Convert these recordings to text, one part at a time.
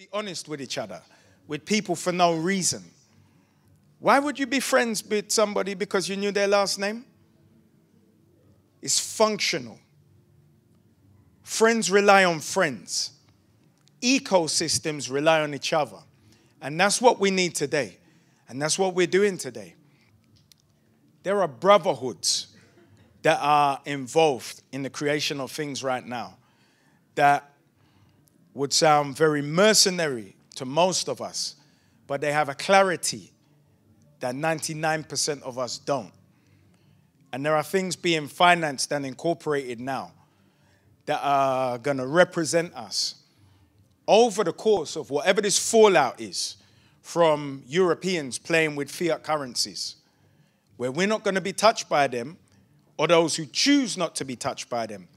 Be honest with each other, with people for no reason. Why would you be friends with somebody because you knew their last name? It's functional. Friends rely on friends. Ecosystems rely on each other. And that's what we need today. And that's what we're doing today. There are brotherhoods that are involved in the creation of things right now that would sound very mercenary to most of us, but they have a clarity that 99% of us don't. And there are things being financed and incorporated now that are going to represent us over the course of whatever this fallout is from Europeans playing with fiat currencies, where we're not going to be touched by them, or those who choose not to be touched by them,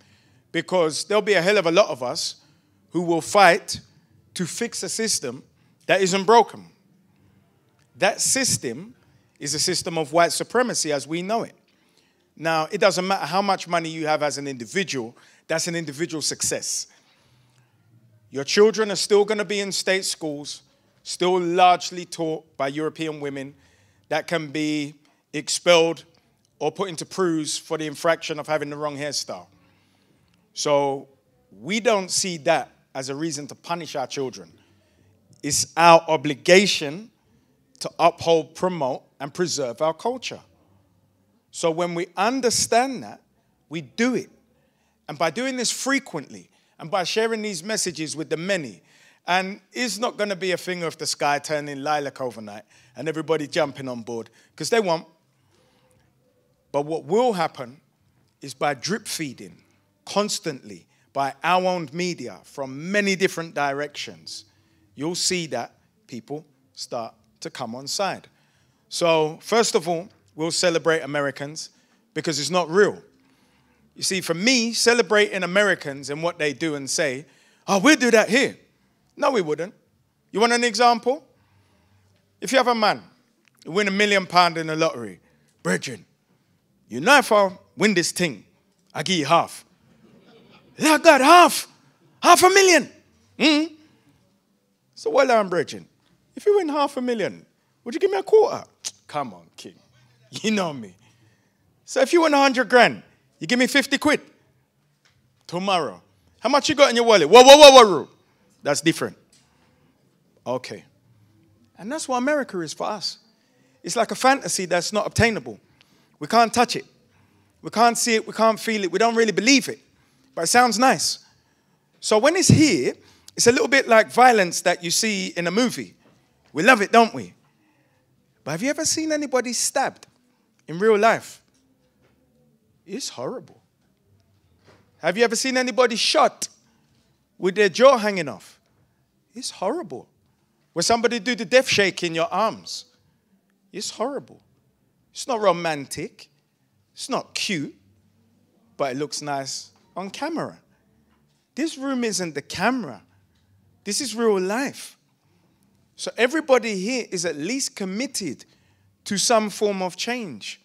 because there'll be a hell of a lot of us who will fight to fix a system that isn't broken. That system is a system of white supremacy as we know it. Now, it doesn't matter how much money you have as an individual, that's an individual success. Your children are still going to be in state schools, still largely taught by European women that can be expelled or put into proofs for the infraction of having the wrong hairstyle. So we don't see that as a reason to punish our children. It's our obligation to uphold, promote, and preserve our culture. So when we understand that, we do it. And by doing this frequently, and by sharing these messages with the many, and it's not going to be a thing of the sky turning lilac overnight and everybody jumping on board, because they won't. But what will happen is by drip feeding constantly by our own media from many different directions, you'll see that people start to come on side. So first of all, we'll celebrate Americans because it's not real. You see, for me, celebrating Americans and what they do and say, oh, we'll do that here. No, we wouldn't. You want an example? If you have a man who win £1 million in the lottery, brethren, you know if I win this thing, I give you half. I got half. $500,000. So well done, brethren. If you win $500,000, would you give me a quarter? Come on, king. You know me. So if you win 100 grand, you give me 50 quid. Tomorrow. How much you got in your wallet? Whoa. That's different. Okay. And that's what America is for us. It's like a fantasy that's not obtainable. We can't touch it. We can't see it. We can't feel it. We don't really believe it. But it sounds nice. So when it's here, it's a little bit like violence that you see in a movie. We love it, don't we? But have you ever seen anybody stabbed in real life? It's horrible. Have you ever seen anybody shot with their jaw hanging off? It's horrible. When somebody do the death shake in your arms, it's horrible. It's not romantic. It's not cute, but it looks nice on camera. This room isn't the camera. This is real life. So everybody here is at least committed to some form of change.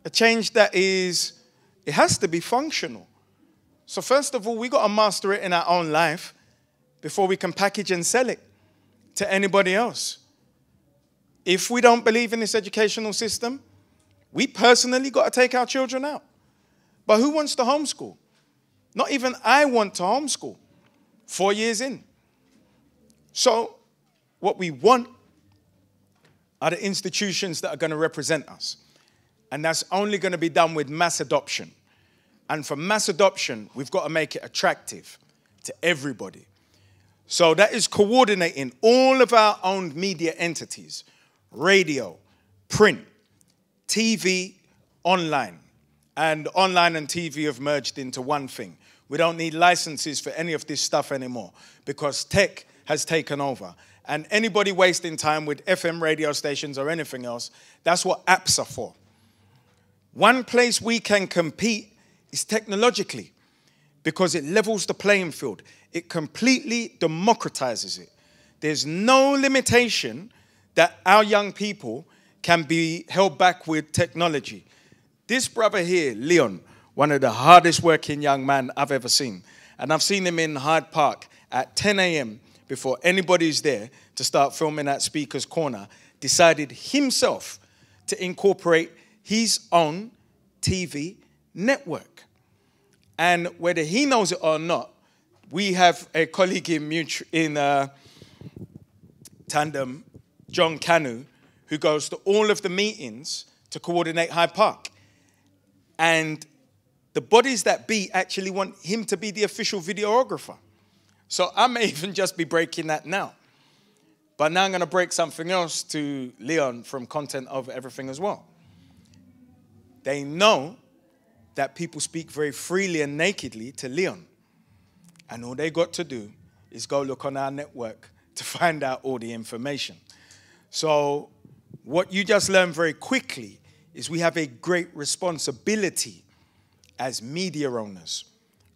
A change that is, it has to be functional. So first of all, we got to master it in our own life before we can package and sell it to anybody else. If we don't believe in this educational system, we personally got to take our children out. But who wants to homeschool? Not even I want to homeschool 4 years in. So what we want are the institutions that are going to represent us. And that's only going to be done with mass adoption. And for mass adoption, we've got to make it attractive to everybody. So that is coordinating all of our own media entities, radio, print, TV, online. And online and TV have merged into one thing. We don't need licenses for any of this stuff anymore because tech has taken over. And anybody wasting time with FM radio stations or anything else, that's what apps are for. One place we can compete is technologically because it levels the playing field. It completely democratizes it. There's no limitation that our young people can be held back with technology. This brother here, Leon, one of the hardest working young men I've ever seen. And I've seen him in Hyde Park at 10 a.m. before anybody's there to start filming at Speaker's Corner, decided himself to incorporate his own TV network. And whether he knows it or not, we have a colleague in Tandem, John Canu, who goes to all of the meetings to coordinate Hyde Park. And the bodies that be actually want him to be the official videographer. So I may even just be breaking that now. But now I'm going to break something else to Leon from Content Over Everything as well. They know that people speak very freely and nakedly to Leon. And all they got to do is go look on our network to find out all the information. So what you just learned very quickly is we have a great responsibility as media owners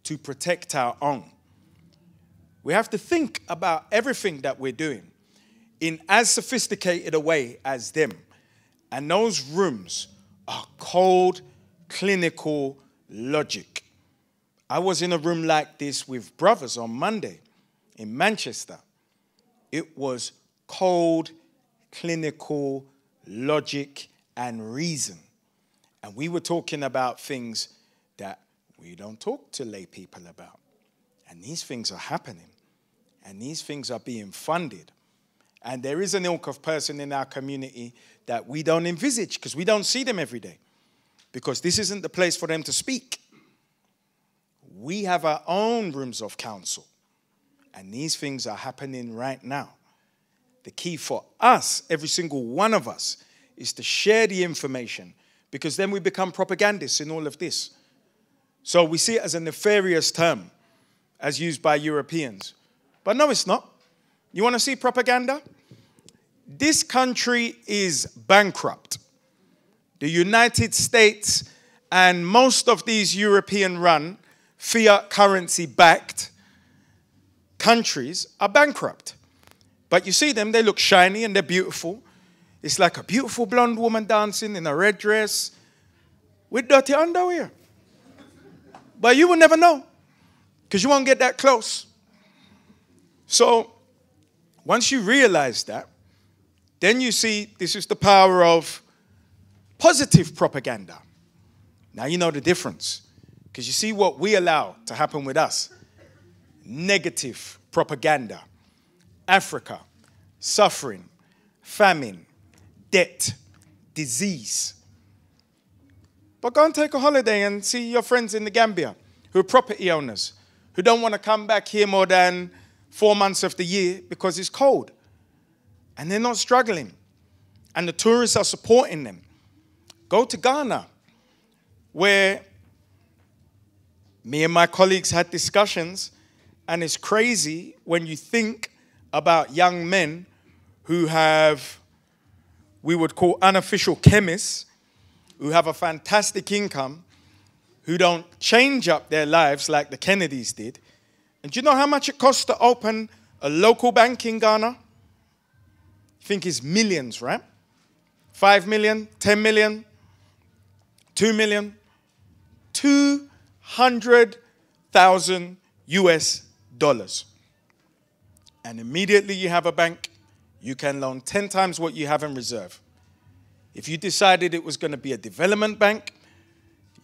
to protect our own. We have to think about everything that we're doing in as sophisticated a way as them. And those rooms are cold, clinical logic. I was in a room like this with brothers on Monday in Manchester. It was cold, clinical logic and reason. And we were talking about things that we don't talk to lay people about. And these things are happening. And these things are being funded. And there is an ilk of person in our community that we don't envisage because we don't see them every day. Because this isn't the place for them to speak. We have our own rooms of counsel. And these things are happening right now. The key for us, every single one of us, is to share the information because then we become propagandists in all of this. So we see it as a nefarious term as used by Europeans. But no, it's not. You want to see propaganda? This country is bankrupt. The United States and most of these European-run, fiat currency-backed countries are bankrupt. But you see them, they look shiny and they're beautiful. It's like a beautiful blonde woman dancing in a red dress with dirty underwear. But you will never know because you won't get that close. So once you realize that, then you see this is the power of positive propaganda. Now you know the difference because you see what we allow to happen with us. Negative propaganda. Africa, suffering, famine, debt, disease. But go and take a holiday and see your friends in the Gambia who are property owners, who don't want to come back here more than 4 months of the year because it's cold. And they're not struggling. And the tourists are supporting them. Go to Ghana, where me and my colleagues had discussions, and it's crazy when you think about young men who have, we would call unofficial chemists, who have a fantastic income, who don't change up their lives like the Kennedys did. And do you know how much it costs to open a local bank in Ghana? I think it's millions, right? 5 million, 10 million, 2 million, 200,000 US dollars. And immediately you have a bank, you can loan 10 times what you have in reserve. If you decided it was going to be a development bank,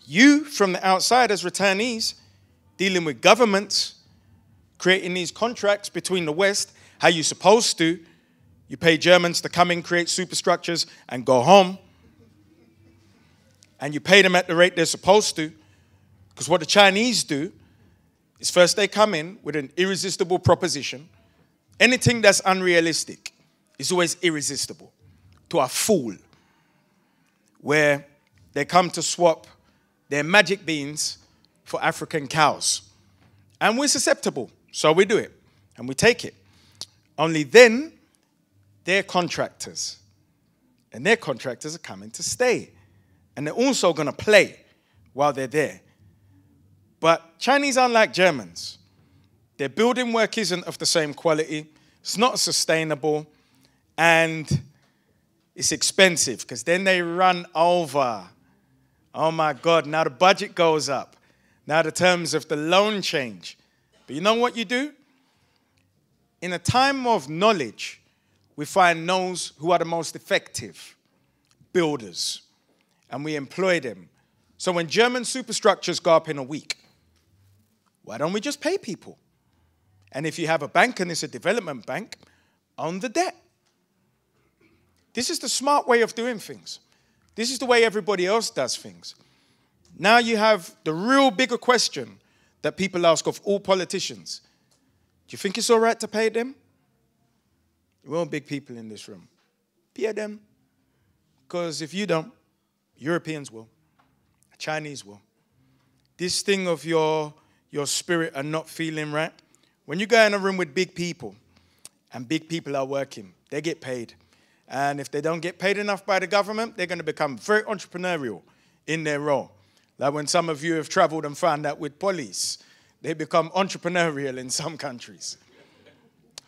you from the outside as returnees, dealing with governments, creating these contracts between the West, how you're supposed to, you pay Germans to come in, create superstructures, and go home. And you pay them at the rate they're supposed to. Because what the Chinese do is first they come in with an irresistible proposition. Anything that's unrealistic is always irresistible to a fool. Where they come to swap their magic beans for African cows. And we're susceptible, so we do it. And we take it. Only then, they're contractors. And their contractors are coming to stay. And they're also going to play while they're there. But Chinese aren't like Germans. Their building work isn't of the same quality. It's not sustainable. And it's expensive because then they run over. Oh my God, now the budget goes up. Now the terms of the loan change. But you know what you do? in a time of knowledge, we find those who are the most effective builders, and we employ them. So when German superstructures go up in a week, why don't we just pay people? And if you have a bank and it's a development bank, own the debt. This is the smart way of doing things. This is the way everybody else does things. Now you have the real bigger question that people ask of all politicians. Do you think it's all right to pay them? We're all big people in this room. Pay them. Because if you don't, Europeans will. Chinese will. This thing of your spirit and not feeling right, when you go in a room with big people, and big people are working, they get paid. And if they don't get paid enough by the government, they're going to become very entrepreneurial in their role. Like when some of you have traveled and found that with police, they become entrepreneurial in some countries.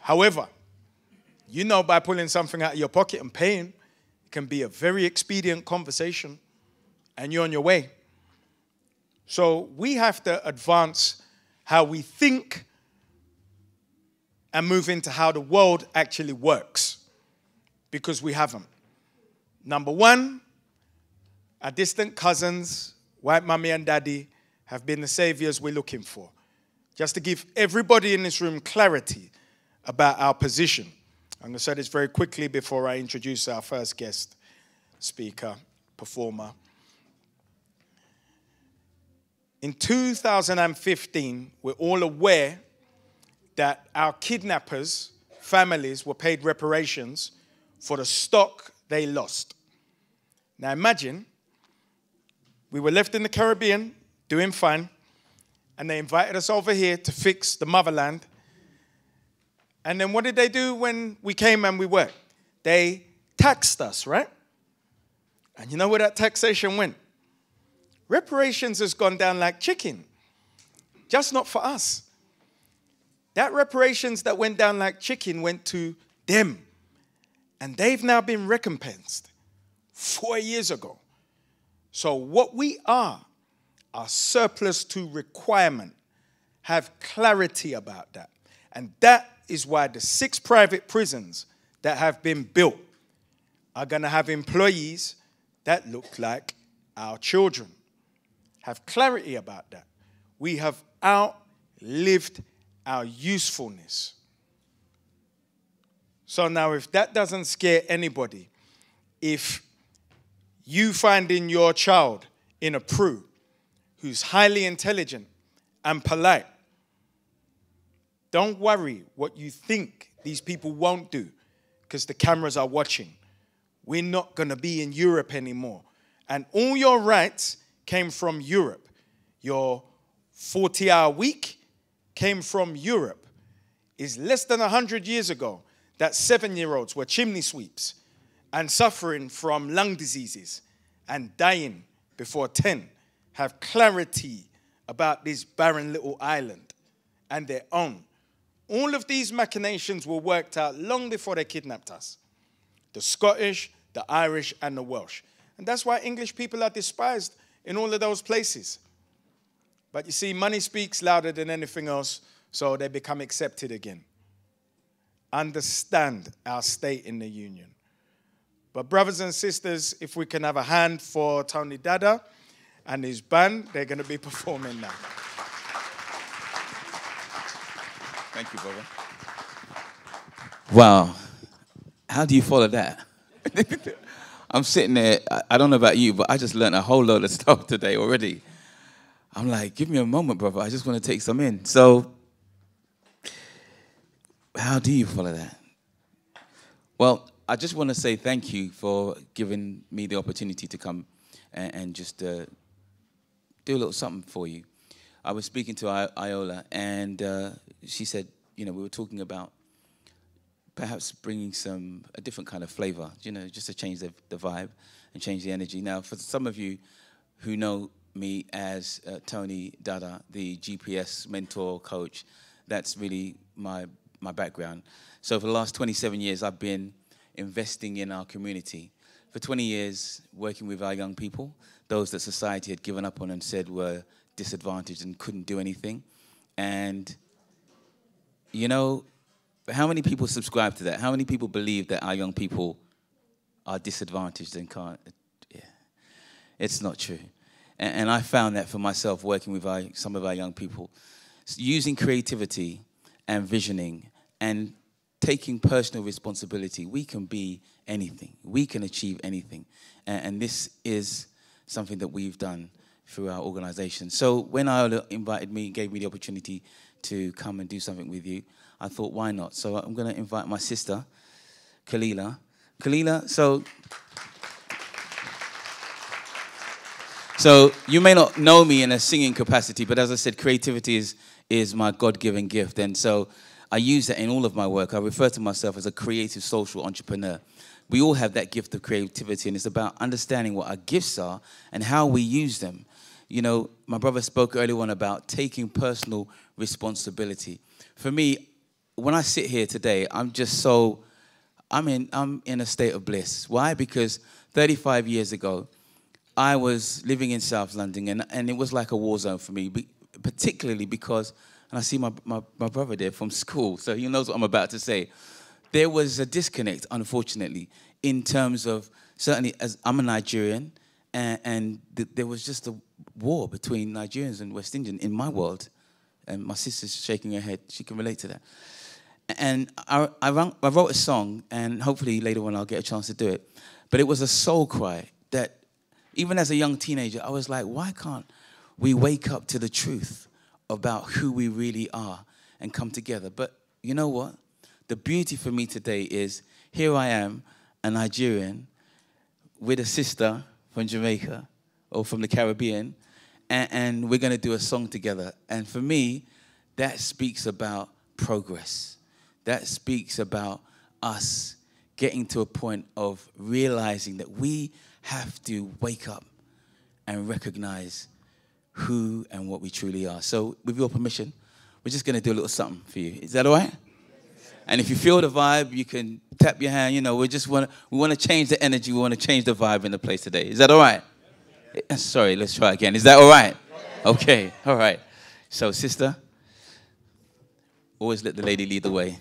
However, you know by pulling something out of your pocket and paying, it can be a very expedient conversation, and you're on your way. So we have to advance how we think and move into how the world actually works, because we haven't. Number one, our distant cousins, white mommy and daddy, have been the saviors we're looking for. Just to give everybody in this room clarity about our position. I'm going to say this very quickly before I introduce our first guest speaker, performer. In 2015, we're all aware that our kidnappers' families were paid reparations for the stock they lost. Now imagine, we were left in the Caribbean doing fine, and they invited us over here to fix the motherland. And then what did they do when we came and we worked? They taxed us, right? And you know where that taxation went? Reparations has gone down like chicken, just not for us. That reparations that went down like chicken went to them. And they've now been recompensed 4 years ago. So what we are surplus to requirement. Have clarity about that. And that is why the 6 private prisons that have been built are going to have employees that look like our children. Have clarity about that. We have outlived our usefulness. So now if that doesn't scare anybody, if you find in your child in a Prue who's highly intelligent and polite, don't worry what you think these people won't do, because the cameras are watching. We're not going to be in Europe anymore. And all your rights came from Europe. Your 40-hour week came from Europe. It's less than 100 years ago that 7-year-olds were chimney sweeps and suffering from lung diseases and dying before 10. Have clarity about this barren little island and their own. All of these machinations were worked out long before they kidnapped us. The Scottish, the Irish, and the Welsh. And that's why English people are despised in all of those places. But you see, money speaks louder than anything else, so they become accepted again. Understand our state in the union. But brothers and sisters, if we can have a hand for Tony Dada and his band, they're going to be performing now. Thank you, brother. Wow. How do you follow that? I'm sitting there, I don't know about you, but I just learned a whole load of stuff today already. I'm like, give me a moment, brother. I just want to take some in. So, how do you follow that? Well, I just want to say thank you for giving me the opportunity to come and just do a little something for you. I was speaking to Iola, and she said, you know, we were talking about perhaps bringing a different kind of flavor, you know, just to change the vibe and change the energy. Now, for some of you who know me as Tony Dada, the GPS mentor coach, that's really my background. So for the last 27 years, I've been investing in our community. For 20 years, working with our young people, those that society had given up on and said were disadvantaged and couldn't do anything. And, you know, But how many people subscribe to that? How many people believe that our young people are disadvantaged and can't? Yeah, it's not true. And I found that for myself working with some of our young people. Using creativity and visioning and taking personal responsibility, we can be anything. We can achieve anything. And this is something that we've done through our organization. So when Iola invited me, gave me the opportunity to come and do something with you, I thought, why not? So I'm going to invite my sister, Kalila. Kalila, so you may not know me in a singing capacity, but as I said, creativity is my God-given gift. And so I use that in all of my work. I refer to myself as a creative social entrepreneur. We all have that gift of creativity, and it's about understanding what our gifts are and how we use them. You know, my brother spoke earlier on about taking personal responsibility. For me, when I sit here today, I'm in a state of bliss. Why? Because 35 years ago, I was living in South London, and it was like a war zone for me, particularly because, and I see my brother there from school, so he knows what I'm about to say. There was a disconnect, unfortunately, in terms of, certainly as I'm a Nigerian, and there was just a war between Nigerians and West Indians in my world. And my sister's shaking her head. She can relate to that. And I wrote a song, and hopefully later on I'll get a chance to do it. But it was a soul cry that, even as a young teenager, I was like, why can't we wake up to the truth about who we really are and come together? But you know what? The beauty for me today is, here I am, a Nigerian, with a sister from Jamaica, or from the Caribbean, and we're going to do a song together. And for me, that speaks about progress. That speaks about us getting to a point of realizing that we have to wake up and recognize who and what we truly are. So with your permission, we're just going to do a little something for you. Is that all right? And if you feel the vibe, you can tap your hand. You know, we want to change the energy. We want to change the vibe in the place today. Is that all right? Sorry, let's try again. Is that all right? Okay, all right. So, sister, always let the lady lead the way.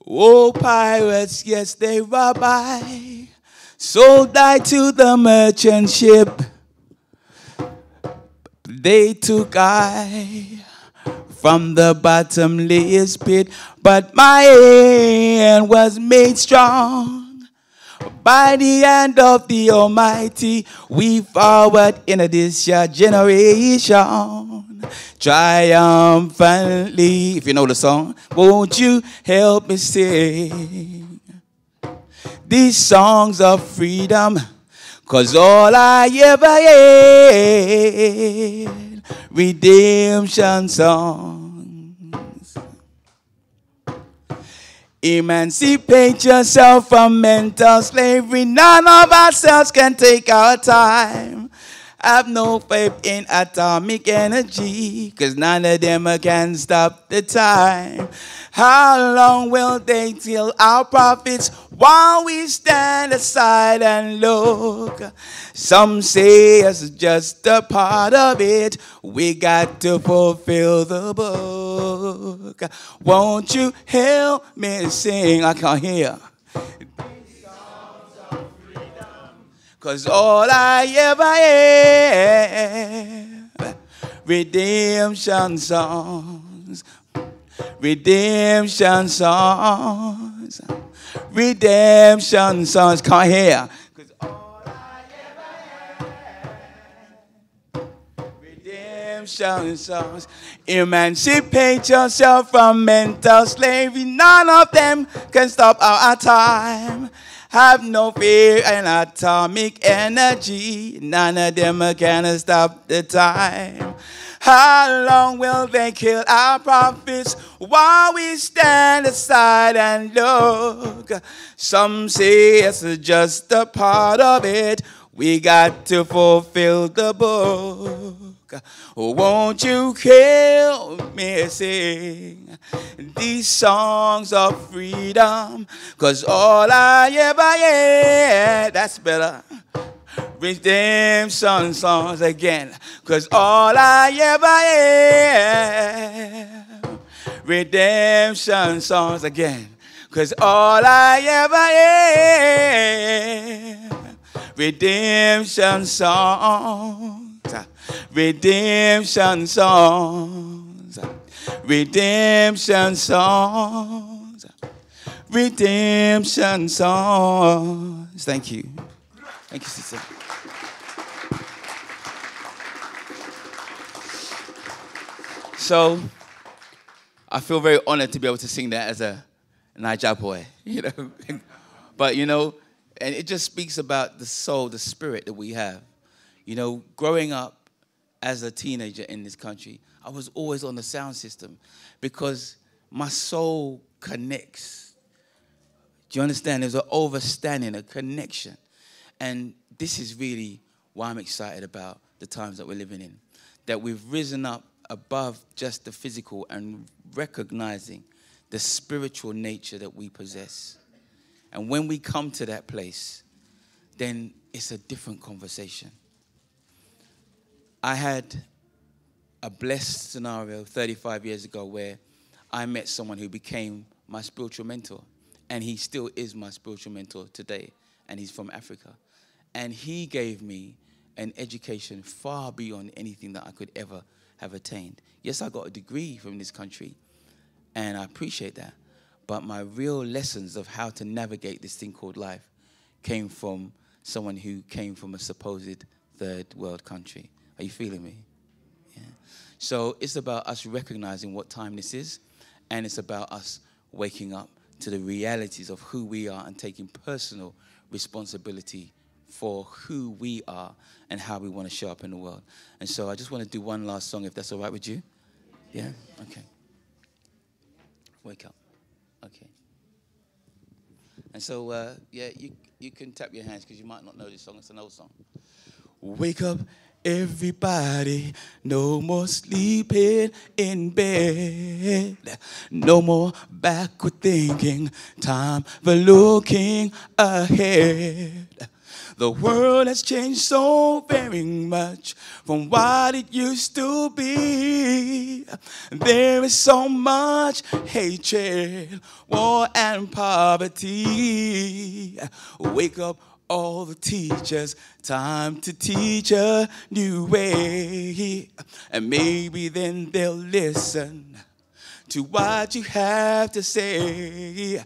Oh, pirates, yes, they robbed I, sold I to the merchant ship. They took I from the bottomless pit, but my hand was made strong by the hand of the Almighty. We forward in this generation triumphantly. If you know the song, won't you help me sing these songs of freedom? 'Cause all I ever had, redemption songs. Emancipate yourself from mental slavery. None of ourselves can take our time. Have no faith in atomic energy, 'cause none of them can stop the time. How long will they kill our prophets while we stand aside and look? Some say it's just a part of it. We got to fulfill the book. Won't you help me sing? I can't hear. 'Cause all I ever had, redemption songs, redemption songs, redemption songs. Can't hear. 'Cause all I ever had, redemption songs. Emancipate yourself from mental slavery. None of them can stop our time. Have no fear in atomic energy. None of them can stop the time. How long will they kill our prophets while we stand aside and look? Some say it's just a part of it. We got to fulfill the book. Oh, won't you help me sing these songs of freedom? 'Cause all I ever had, that's better. Redemption songs again. 'Cause all I ever had, redemption songs again. 'Cause all I ever had, redemption songs. Redemption songs. Redemption songs. Redemption songs. Thank you. Thank you, sister. So, I feel very honored to be able to sing that as a Niger boy, you know. But, you know, and it just speaks about the soul, the spirit that we have. You know, growing up as a teenager in this country, I was always on the sound system because my soul connects. Do you understand? There's an overstanding, a connection. And this is really why I'm excited about the times that we're living in. That we've risen up above just the physical and recognizing the spiritual nature that we possess. And when we come to that place, then it's a different conversation. I had a blessed scenario 35 years ago where I met someone who became my spiritual mentor. And he still is my spiritual mentor today. And he's from Africa. And he gave me an education far beyond anything that I could ever have attained. Yes, I got a degree from this country, and I appreciate that. But my real lessons of how to navigate this thing called life came from someone who came from a supposed third world country. Are you feeling me? Yeah. So it's about us recognizing what time this is, and it's about us waking up to the realities of who we are and taking personal responsibility for who we are and how we want to show up in the world. And so I just want to do one last song, if that's all right with you. Yeah? Okay. Wake up. Okay. And so, yeah, you can tap your hands because you might not know this song. It's an old song. Wake up, everybody. No more sleeping in bed. No more backward thinking. Time for looking ahead. The world has changed so very much from what it used to be. There is so much hatred, war, and poverty. Wake up, all the teachers, time to teach a new way. And maybe then they'll listen to what you have to say.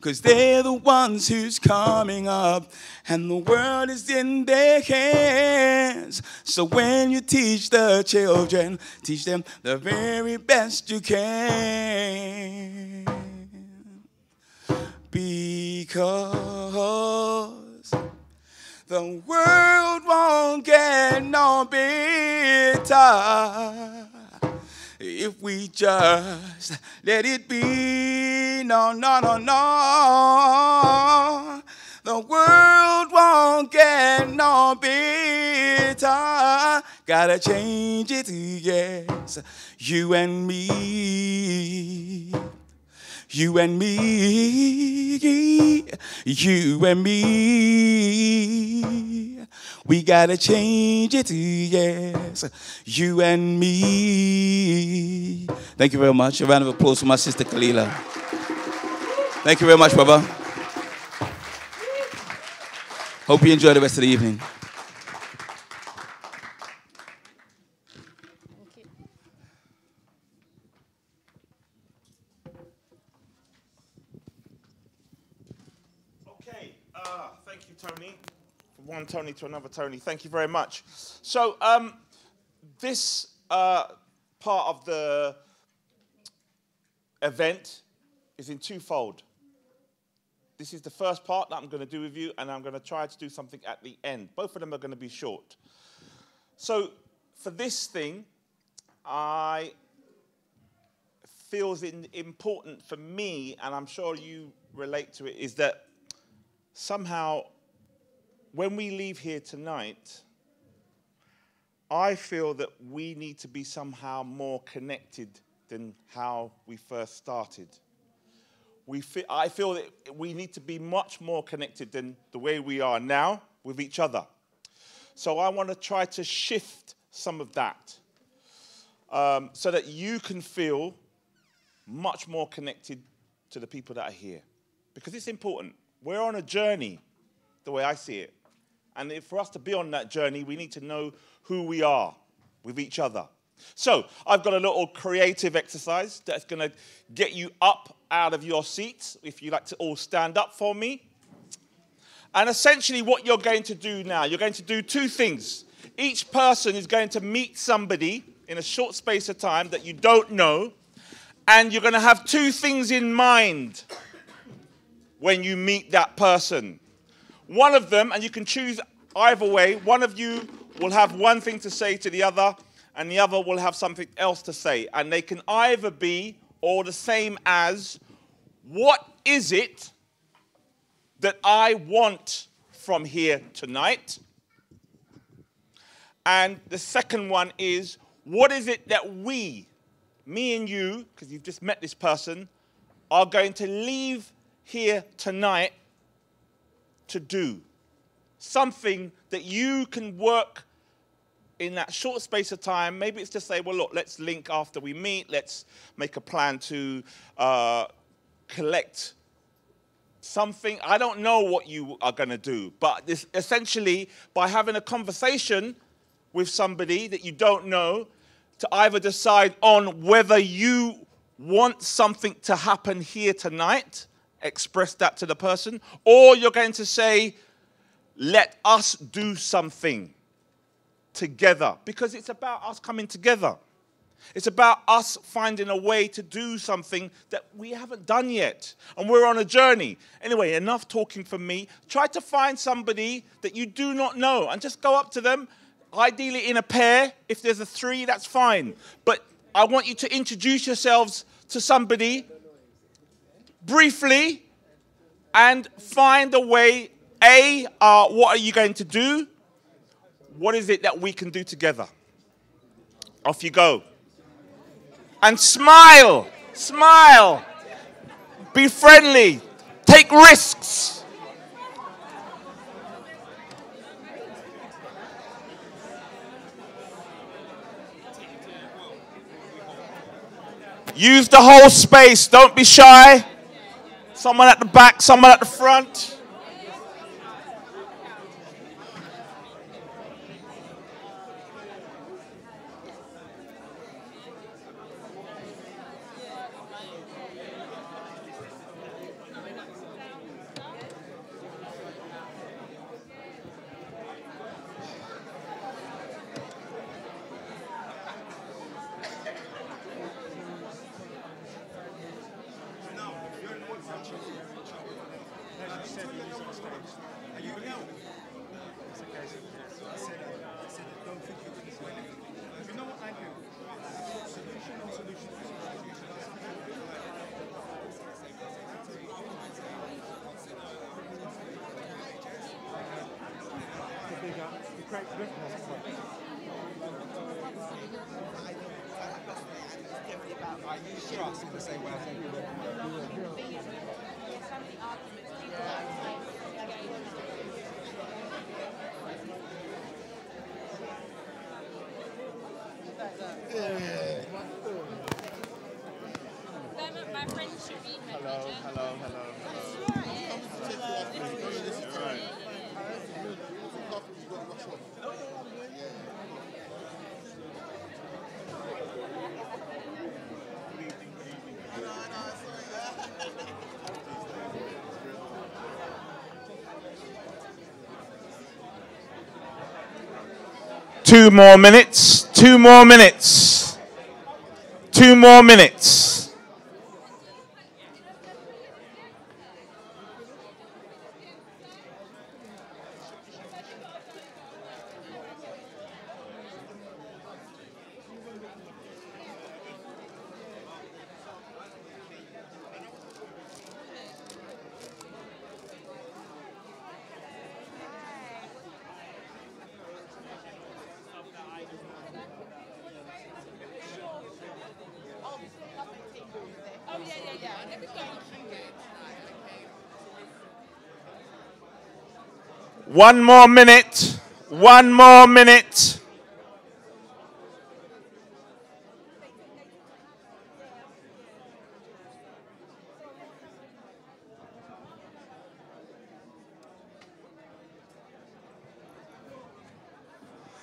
'Cause they're the ones who's coming up, and the world is in their hands. So when you teach the children, teach them the very best you can. Because the world won't get no better if we just let it be. No, no, no, no. The world won't get no better. Gotta change it, yes. You and me. You and me. You and me. We gotta change it, yes. You and me. Thank you very much. A round of applause for my sister Kalila. Thank you very much, brother. Hope you enjoy the rest of the evening. Okay, thank you, Tony. From one Tony to another Tony. Thank you very much. So, this part of the event is in twofold. This is the first part that I'm going to do with you, and I'm going to try to do something at the end. Both of them are going to be short. So, for this thing, I feel it's important for me, and I'm sure you relate to it, is that somehow when we leave here tonight, I feel that we need to be somehow more connected than how we first started. I feel that we need to be much more connected than the way we are now with each other. So I want to try to shift some of that so that you can feel much more connected to the people that are here. Because it's important. We're on a journey, the way I see it. And for us to be on that journey, we need to know who we are with each other. So I've got a little creative exercise that's going to get you up out of your seats. If you'd like to all stand up for me. And essentially what you're going to do now, you're going to do two things. Each person is going to meet somebody in a short space of time that you don't know. And you're going to have two things in mind when you meet that person. One of them, and you can choose either way, one of you will have one thing to say to the other, and the other will have something else to say. And they can either be or the same as, what is it that I want from here tonight? And the second one is, what is it that we, me and you, because you've just met this person, are going to leave here tonight to do? Something that you can work in that short space of time. Maybe it's to say, well, look, let's link after we meet. Let's make a plan to collect something. I don't know what you are going to do. But this, essentially, by having a conversation with somebody that you don't know, to either decide on whether you want something to happen here tonight, express that to the person, or you're going to say, let us do something together, because it's about us coming together. It's about us finding a way to do something that we haven't done yet, and we're on a journey. Anyway, enough talking from me. Try to find somebody that you do not know and just go up to them, ideally in a pair. If there's a three, that's fine. But I want you to introduce yourselves to somebody briefly and find a way. What are you going to do? What is it that we can do together? Off you go. And smile. Smile. Be friendly. Take risks. Use the whole space. Don't be shy. Someone at the back, someone at the front. My friend should be here. Hello. Two more minutes. 2 more minutes. 2 more minutes. 1 more minute. 1 more minute.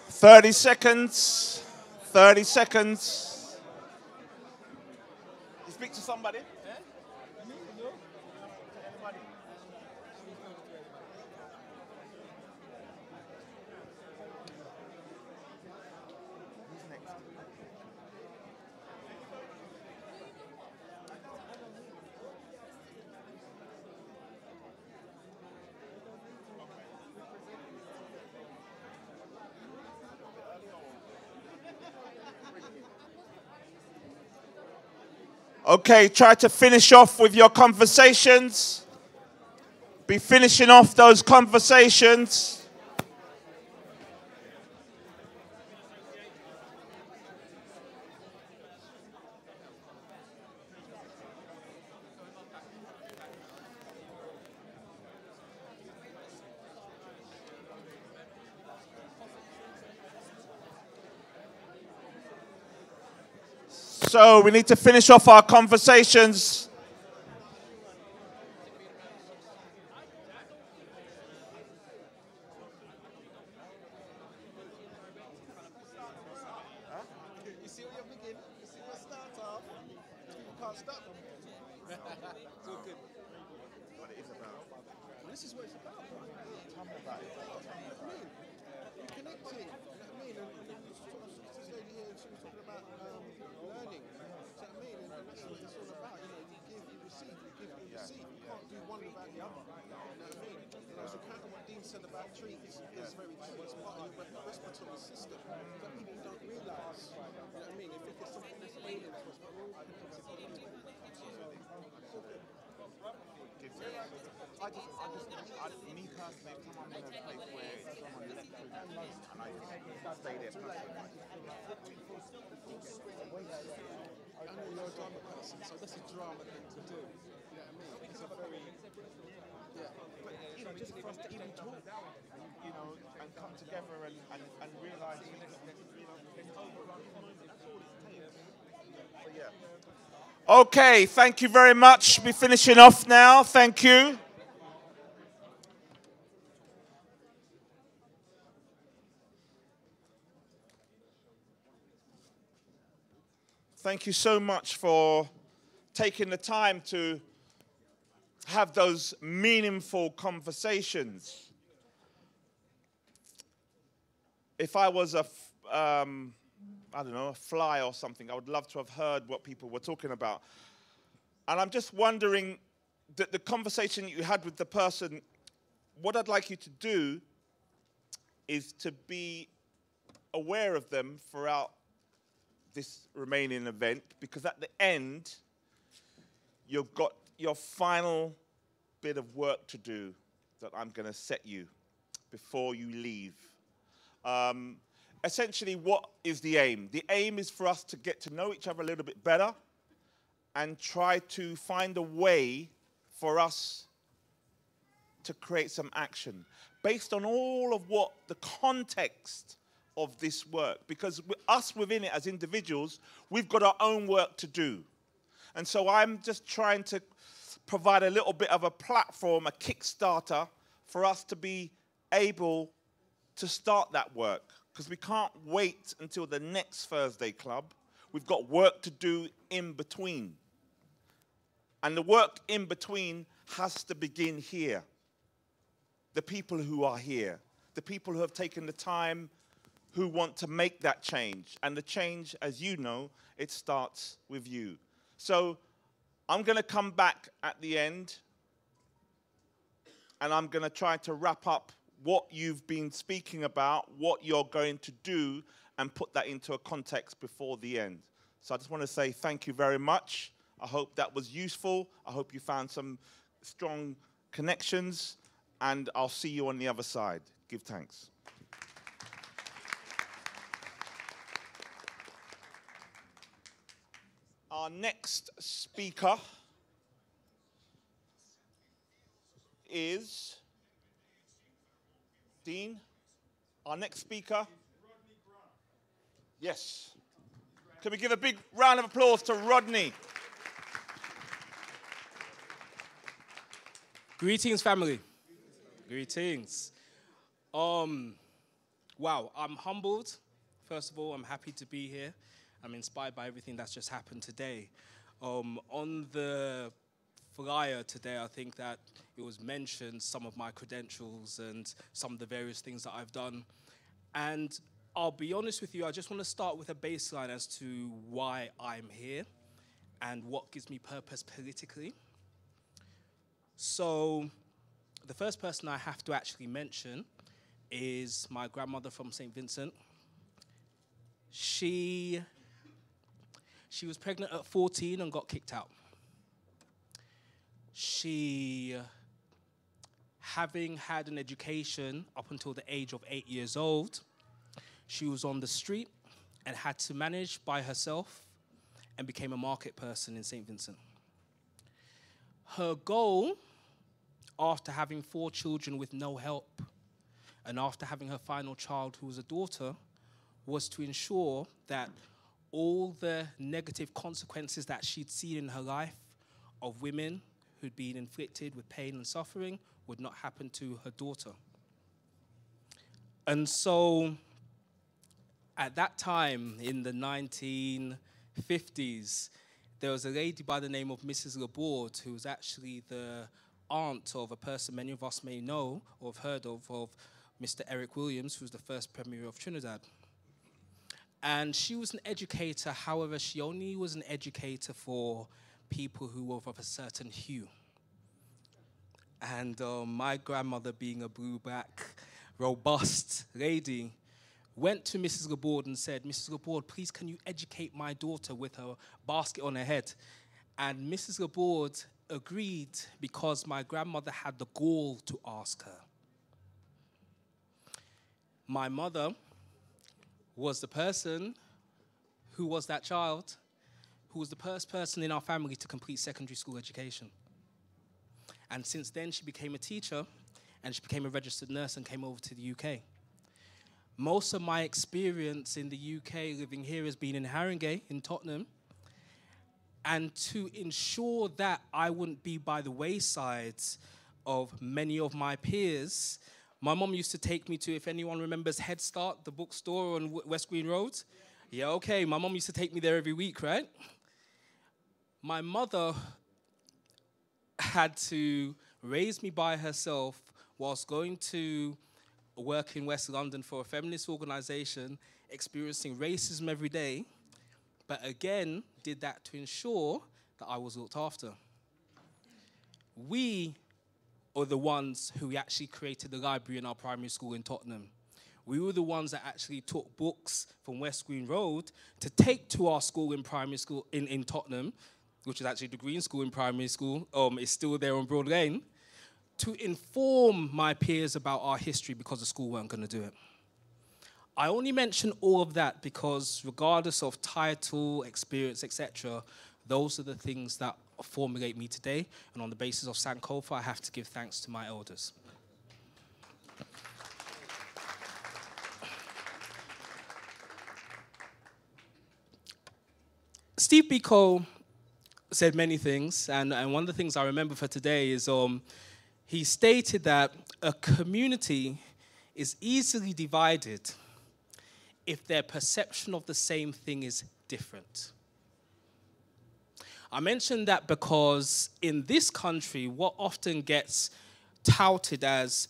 Thirty seconds. 30 seconds. You speak to somebody? Okay, try to finish off with your conversations. Be finishing off those conversations. So we need to finish off our conversations. Okay, thank you very much. We're finishing off now. Thank you. Thank you so much for taking the time to have those meaningful conversations. If I was I don't know, a fly or something, I would love to have heard what people were talking about. And I'm just wondering that the conversation you had with the person, what I'd like you to do is to be aware of them throughout this remaining event, because at the end, you've got your final bit of work to do that I'm going to set you before you leave. Essentially, what is the aim? The aim is for us to get to know each other a little bit better and try to find a way for us to create some action based on all of what the context of this work. Because us within it as individuals, we've got our own work to do. And so I'm just trying to provide a little bit of a platform, a Kickstarter, for us to be able to start that work. Because we can't wait until the next Thursday club. We've got work to do in between. And the work in between has to begin here. The people who are here, the people who have taken the time, who want to make that change. And the change, as you know, it starts with you. So I'm going to come back at the end, and I'm going to try to wrap up what you've been speaking about, what you're going to do, and put that into a context before the end. So I just want to say thank you very much. I hope that was useful. I hope you found some strong connections, and I'll see you on the other side. Give thanks. Our next speaker is Dean. Our next speaker. Yes. Can we give a big round of applause to Rodney? Greetings, family. Greetings. Wow, I'm humbled. First of all, I'm happy to be here. I'm inspired by everything that's just happened today. On the flyer today, I think that it was mentioned some of my credentials and some of the various things that I've done. And I'll be honest with you, I just want to start with a baseline as to why I'm here and what gives me purpose politically. So the first person I have to actually mention is my grandmother from St. Vincent. She was pregnant at 14 and got kicked out. She, having had an education up until the age of 8 years old, she was on the street and had to manage by herself and became a market person in St. Vincent. Her goal, after having 4 children with no help, and after having her final child, who was a daughter, was to ensure that all the negative consequences that she'd seen in her life of women who'd been inflicted with pain and suffering would not happen to her daughter. And so, at that time, in the 1950s, there was a lady by the name of Mrs. Laborde, who was actually the aunt of a person many of us may know or have heard of Mr. Eric Williams, who was the first Premier of Trinidad. And she was an educator, however, she only was an educator for people who were of a certain hue. And my grandmother, being a blue-black, robust lady, went to Mrs. Laborde and said, Mrs. Laborde, please can you educate my daughter with her basket on her head? And Mrs. Laborde agreed because my grandmother had the gall to ask her. My mother was the person who was that child, who was the first person in our family to complete secondary school education. And since then, she became a teacher, and she became a registered nurse and came over to the UK. Most of my experience in the UK living here has been in Haringey, in Tottenham. And to ensure that I wouldn't be by the wayside of many of my peers, my mom used to take me to, if anyone remembers Head Start, the bookstore on West Green Road. Yeah, okay, my mom used to take me there every week, right? My mother had to raise me by herself whilst going to work in West London for a feminist organization, experiencing racism every day, but again, did that to ensure that I was looked after. We are the ones who actually created the library in our primary school in Tottenham. We were the ones that actually took books from West Green Road to take to our school in primary school in Tottenham, which is actually the Green School in primary school. It's still there on Broad Lane, to inform my peers about our history because the school weren't going to do it. I only mention all of that because regardless of title, experience, etc., those are the things that formulate me today. And on the basis of Sankofa, I have to give thanks to my elders. Steve Biko said many things, and one of the things I remember for today is he stated that a community is easily divided if their perception of the same thing is different. I mention that because in this country, what often gets touted as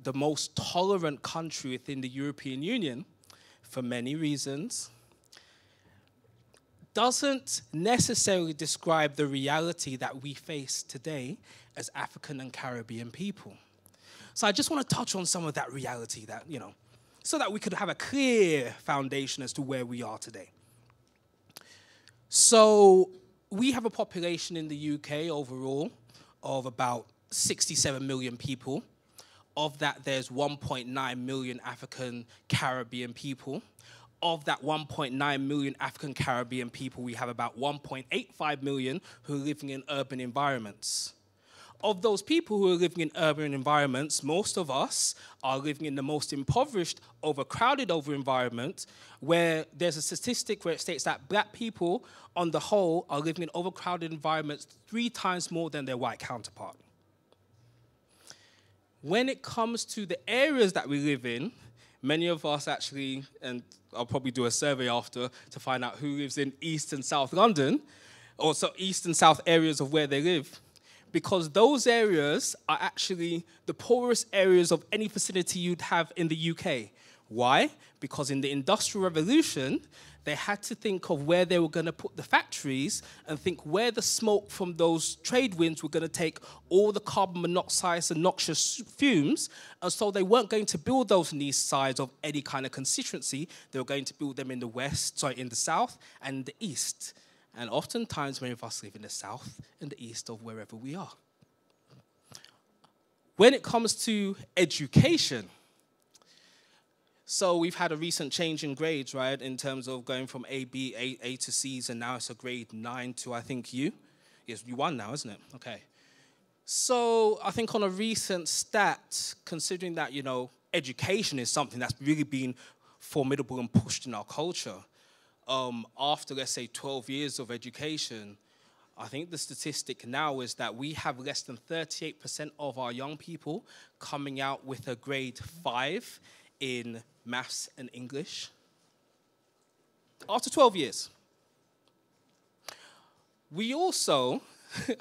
the most tolerant country within the European Union, for many reasons, doesn't necessarily describe the reality that we face today as African and Caribbean people. So I just want to touch on some of that reality that, so that we could have a clear foundation as to where we are today. So we have a population in the UK overall of about 67 million people. Of that, there's 1.9 million African Caribbean people. Of that 1.9 million African Caribbean people, we have about 1.85 million who are living in urban environments. of those people who are living in urban environments, most of us are living in the most impoverished, overcrowded environment, where there's a statistic where it states that black people, on the whole, are living in overcrowded environments 3 times more than their white counterpart. When it comes to the areas that we live in, many of us actually, and I'll probably do a survey after to find out who lives in East and South London, also East and South areas of where they live, because those areas are actually the poorest areas of any vicinity you'd have in the UK. Why? Because in the Industrial Revolution, they had to think of where they were going to put the factories and think where the smoke from those trade winds were going to take all the carbon monoxide and noxious fumes, and so they weren't going to build those on the east sides of any kind of constituency. They were going to build them in the south and the east. And oftentimes, many of us live in the south and the east of wherever we are. When it comes to education, so we've had a recent change in grades, right, in terms of going from A, B, A to C's, and now it's a grade 9 to, I think, U. It's U1 now, isn't it? Okay. So I think on a recent stat, considering that, education is something that's really been formidable and pushed in our culture, after, let's say, 12 years of education, I think the statistic now is that we have less than 38% of our young people coming out with a grade 5 in maths and English. After 12 years. We also,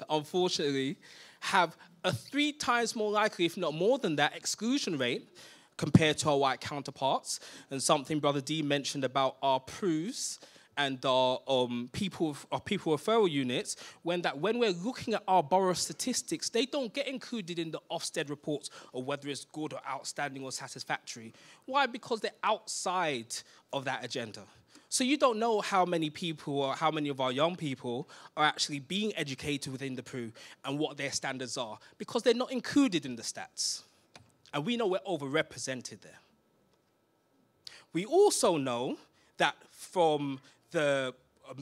unfortunately, have a 3 times more likely, if not more than that, exclusion rate compared to our white counterparts, and something Brother D mentioned about our PRUs and our people referral units, when we're looking at our borough statistics, they don't get included in the Ofsted reports of whether it's good or outstanding or satisfactory. Why? Because they're outside of that agenda. So you don't know how many people or how many of our young people are actually being educated within the PRU and what their standards are, because they're not included in the stats. And we know we're overrepresented there. We also know that from the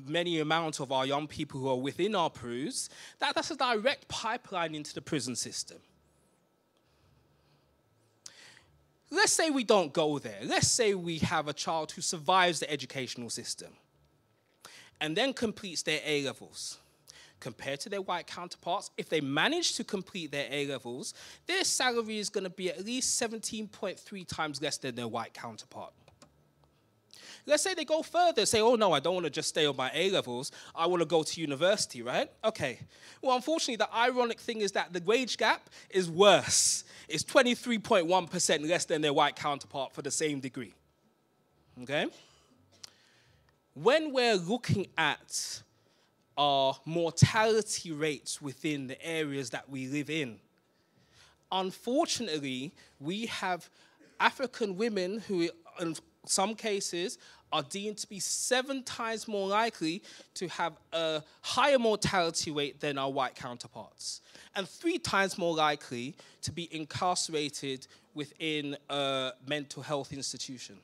many amount of our young people who are within our PRUs, that's a direct pipeline into the prison system. Let's say we don't go there. Let's say we have a child who survives the educational system and then completes their A-levels. Compared to their white counterparts, if they manage to complete their A-levels, their salary is going to be at least 17.3 times less than their white counterpart. Let's say they go further, say, oh no, I don't want to just stay on my A-levels, I want to go to university, right? Okay. Well, unfortunately, the ironic thing is that the wage gap is worse. It's 23.1% less than their white counterpart for the same degree. Okay? When we're looking at our mortality rates within the areas that we live in, unfortunately, we have African women who, in some cases, are deemed to be 7 times more likely to have a higher mortality rate than our white counterparts, and 3 times more likely to be incarcerated within a mental health institution.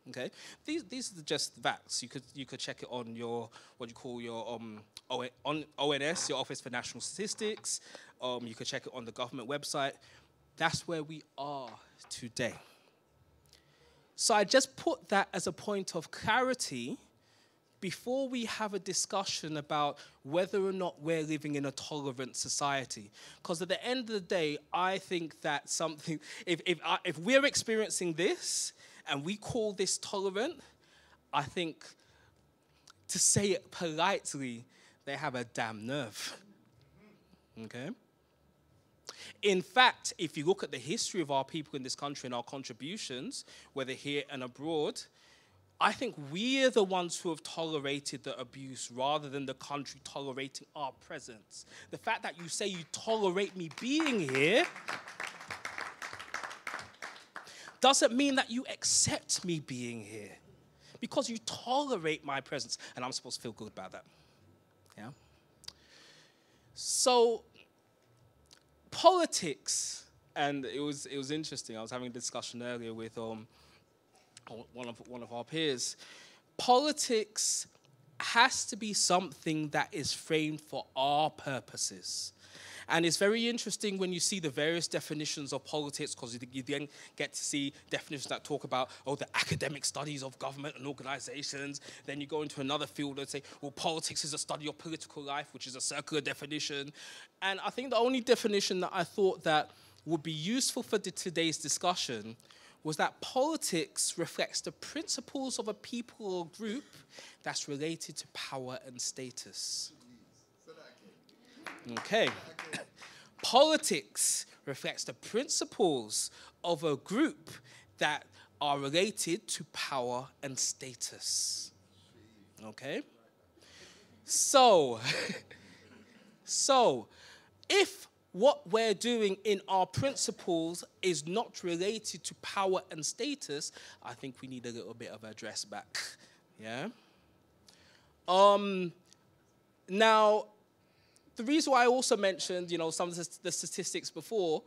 Okay, these are just facts. You could check it on your what you call your ONS, your Office for National Statistics. You could check it on the government website. That's where we are today. So I just put that as a point of clarity before we have a discussion about whether or not we're living in a tolerant society. Because at the end of the day, I think that something, if we're experiencing this and we call this tolerant, I think, to say it politely, they have a damn nerve. Okay? In fact, if you look at the history of our people in this country and our contributions, whether here and abroad, I think we're the ones who have tolerated the abuse rather than the country tolerating our presence. The fact that you say you tolerate me being here doesn't mean that you accept me being here, because you tolerate my presence, and I'm supposed to feel good about that. Yeah? So, politics, and it was interesting. I was having a discussion earlier with one of our peers. Politics has to be something that is framed for our purposes. And it's very interesting when you see the various definitions of politics, because you then get to see definitions that talk about, oh, the academic studies of government and organizations. Then you go into another field and say, well, politics is a study of political life, which is a circular definition. And I think the only definition that I thought that would be useful for today's discussion was that politics reflects the principles of a people or group that's related to power and status. Okay. Politics reflects the principles of a group that are related to power and status. Okay? So if what we're doing in our principles is not related to power and status, I think we need a little bit of a dress back. Yeah? Now, the reason why I also mentioned, some of the statistics before,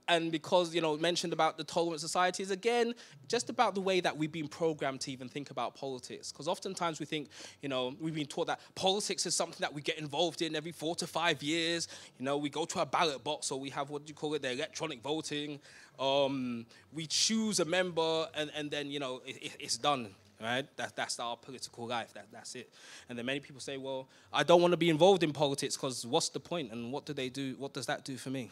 and because, mentioned about the tolerant society is, again, just about the way that we've been programmed to even think about politics. Because oftentimes we think, we've been taught that politics is something that we get involved in every 4 to 5 years. We go to a ballot box, or we have, the electronic voting. We choose a member, and then, it's done, right? That's our political life. That's it. And then many people say, well, I don't want to be involved in politics because what's the point? And what do they do? What does that do for me?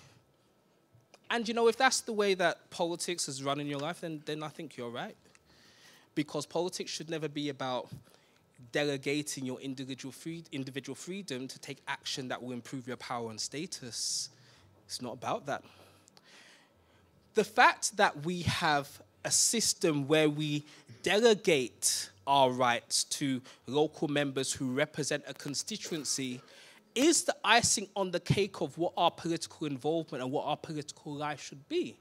And, if that's the way that politics is run in your life, then I think you're right. Because politics should never be about delegating your individual freedom to take action that will improve your power and status. It's not about that. The fact that we have a system where we delegate our rights to local members who represent a constituency is the icing on the cake of what our political involvement and what our political life should be.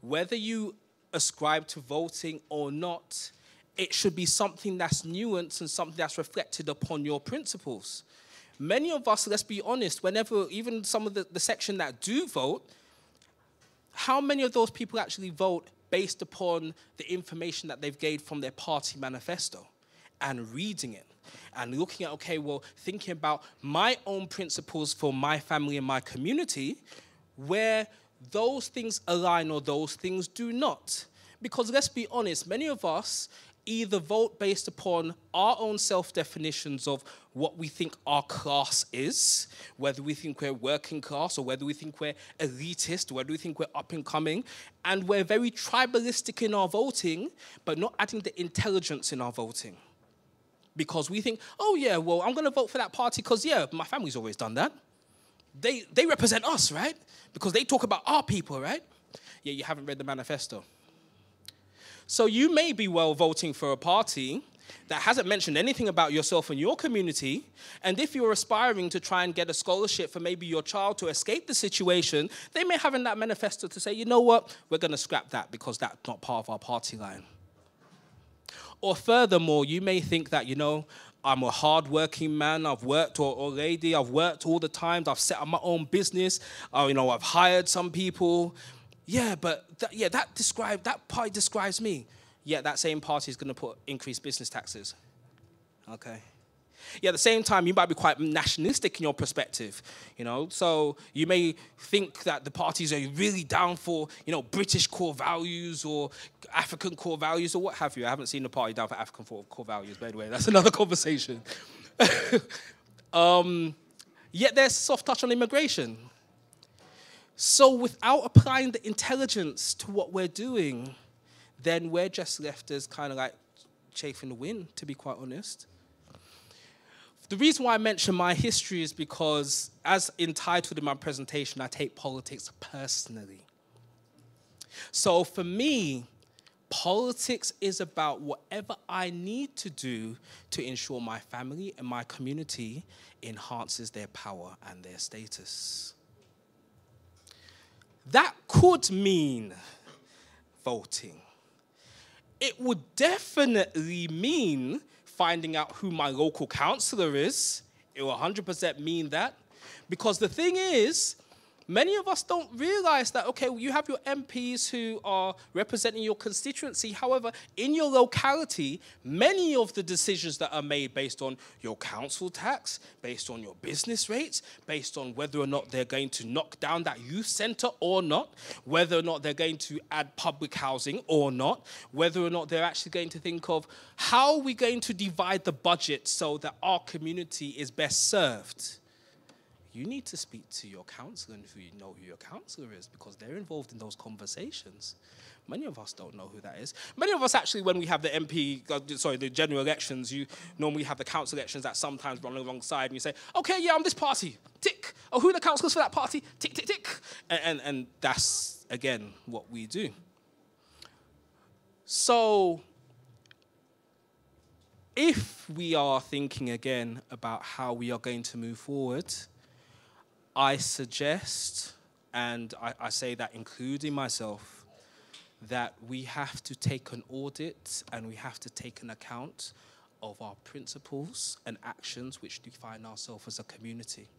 Whether you ascribe to voting or not, it should be something that's nuanced and something that's reflected upon your principles. Many of us, let's be honest, whenever, even some of the section that do vote, how many of those people actually vote based upon the information that they've gained from their party manifesto and reading it? And looking at, thinking about my own principles for my family and my community, where those things align or those things do not. Because let's be honest, many of us either vote based upon our own self-definitions of what we think our class is, whether we think we're working class or whether we think we're elitist, whether we think we're up and coming, and we're very tribalistic in our voting, but not adding the intelligence in our voting. Because we think, I'm going to vote for that party because, my family's always done that. They represent us, right? Because they talk about our people, right? Yeah, you haven't read the manifesto. So you may be voting for a party that hasn't mentioned anything about yourself and your community, and if you're aspiring to try and get a scholarship for maybe your child to escape the situation, they may have in that manifesto to say, you know what, we're going to scrap that because that's not part of our party line. Or furthermore, you may think that, I'm a hard-working man, I've worked, or lady, I've worked all the time, I've set up my own business, I've hired some people. Yeah, but that party describes me. Yeah, that same party is going to put increased business taxes. Okay. Yeah, at the same time, you might be quite nationalistic in your perspective, So you may think that the parties are really down for, British core values or African core values or what have you. I haven't seen the party down for African core values, by the way. That's another conversation. Yet there's soft touch on immigration. So without applying the intelligence to what we're doing, then we're just left as kind of like chafing the wind, to be quite honest. The reason why I mention my history is because, as entitled in my presentation, I take politics personally. So for me, politics is about whatever I need to do to ensure my family and my community enhances their power and their status. That could mean voting. It would definitely mean finding out who my local councillor is. It will 100% mean that. Because the thing is, Many of us don't realize that, okay, you have your MPs who are representing your constituency. However, in your locality, many of the decisions that are made based on your council tax, based on your business rates, based on whether or not they're going to knock down that youth centre or not, whether or not they're going to add public housing or not, whether or not they're actually going to think of how are we going to divide the budget so that our community is best served. You need to speak to your councillor and you know who your councillor is, because they're involved in those conversations. Many of us don't know who that is. Many of us actually, when we have the general elections, you normally have the council elections that sometimes run alongside, and you say, okay, yeah, I'm this party, tick. Oh, who are the councillors for that party? Tick, tick, tick. And that's, again, what we do. So if we are thinking again about how we are going to move forward, I suggest, and I say that including myself, that we have to take an audit and we have to take an account of our principles and actions which define ourselves as a community.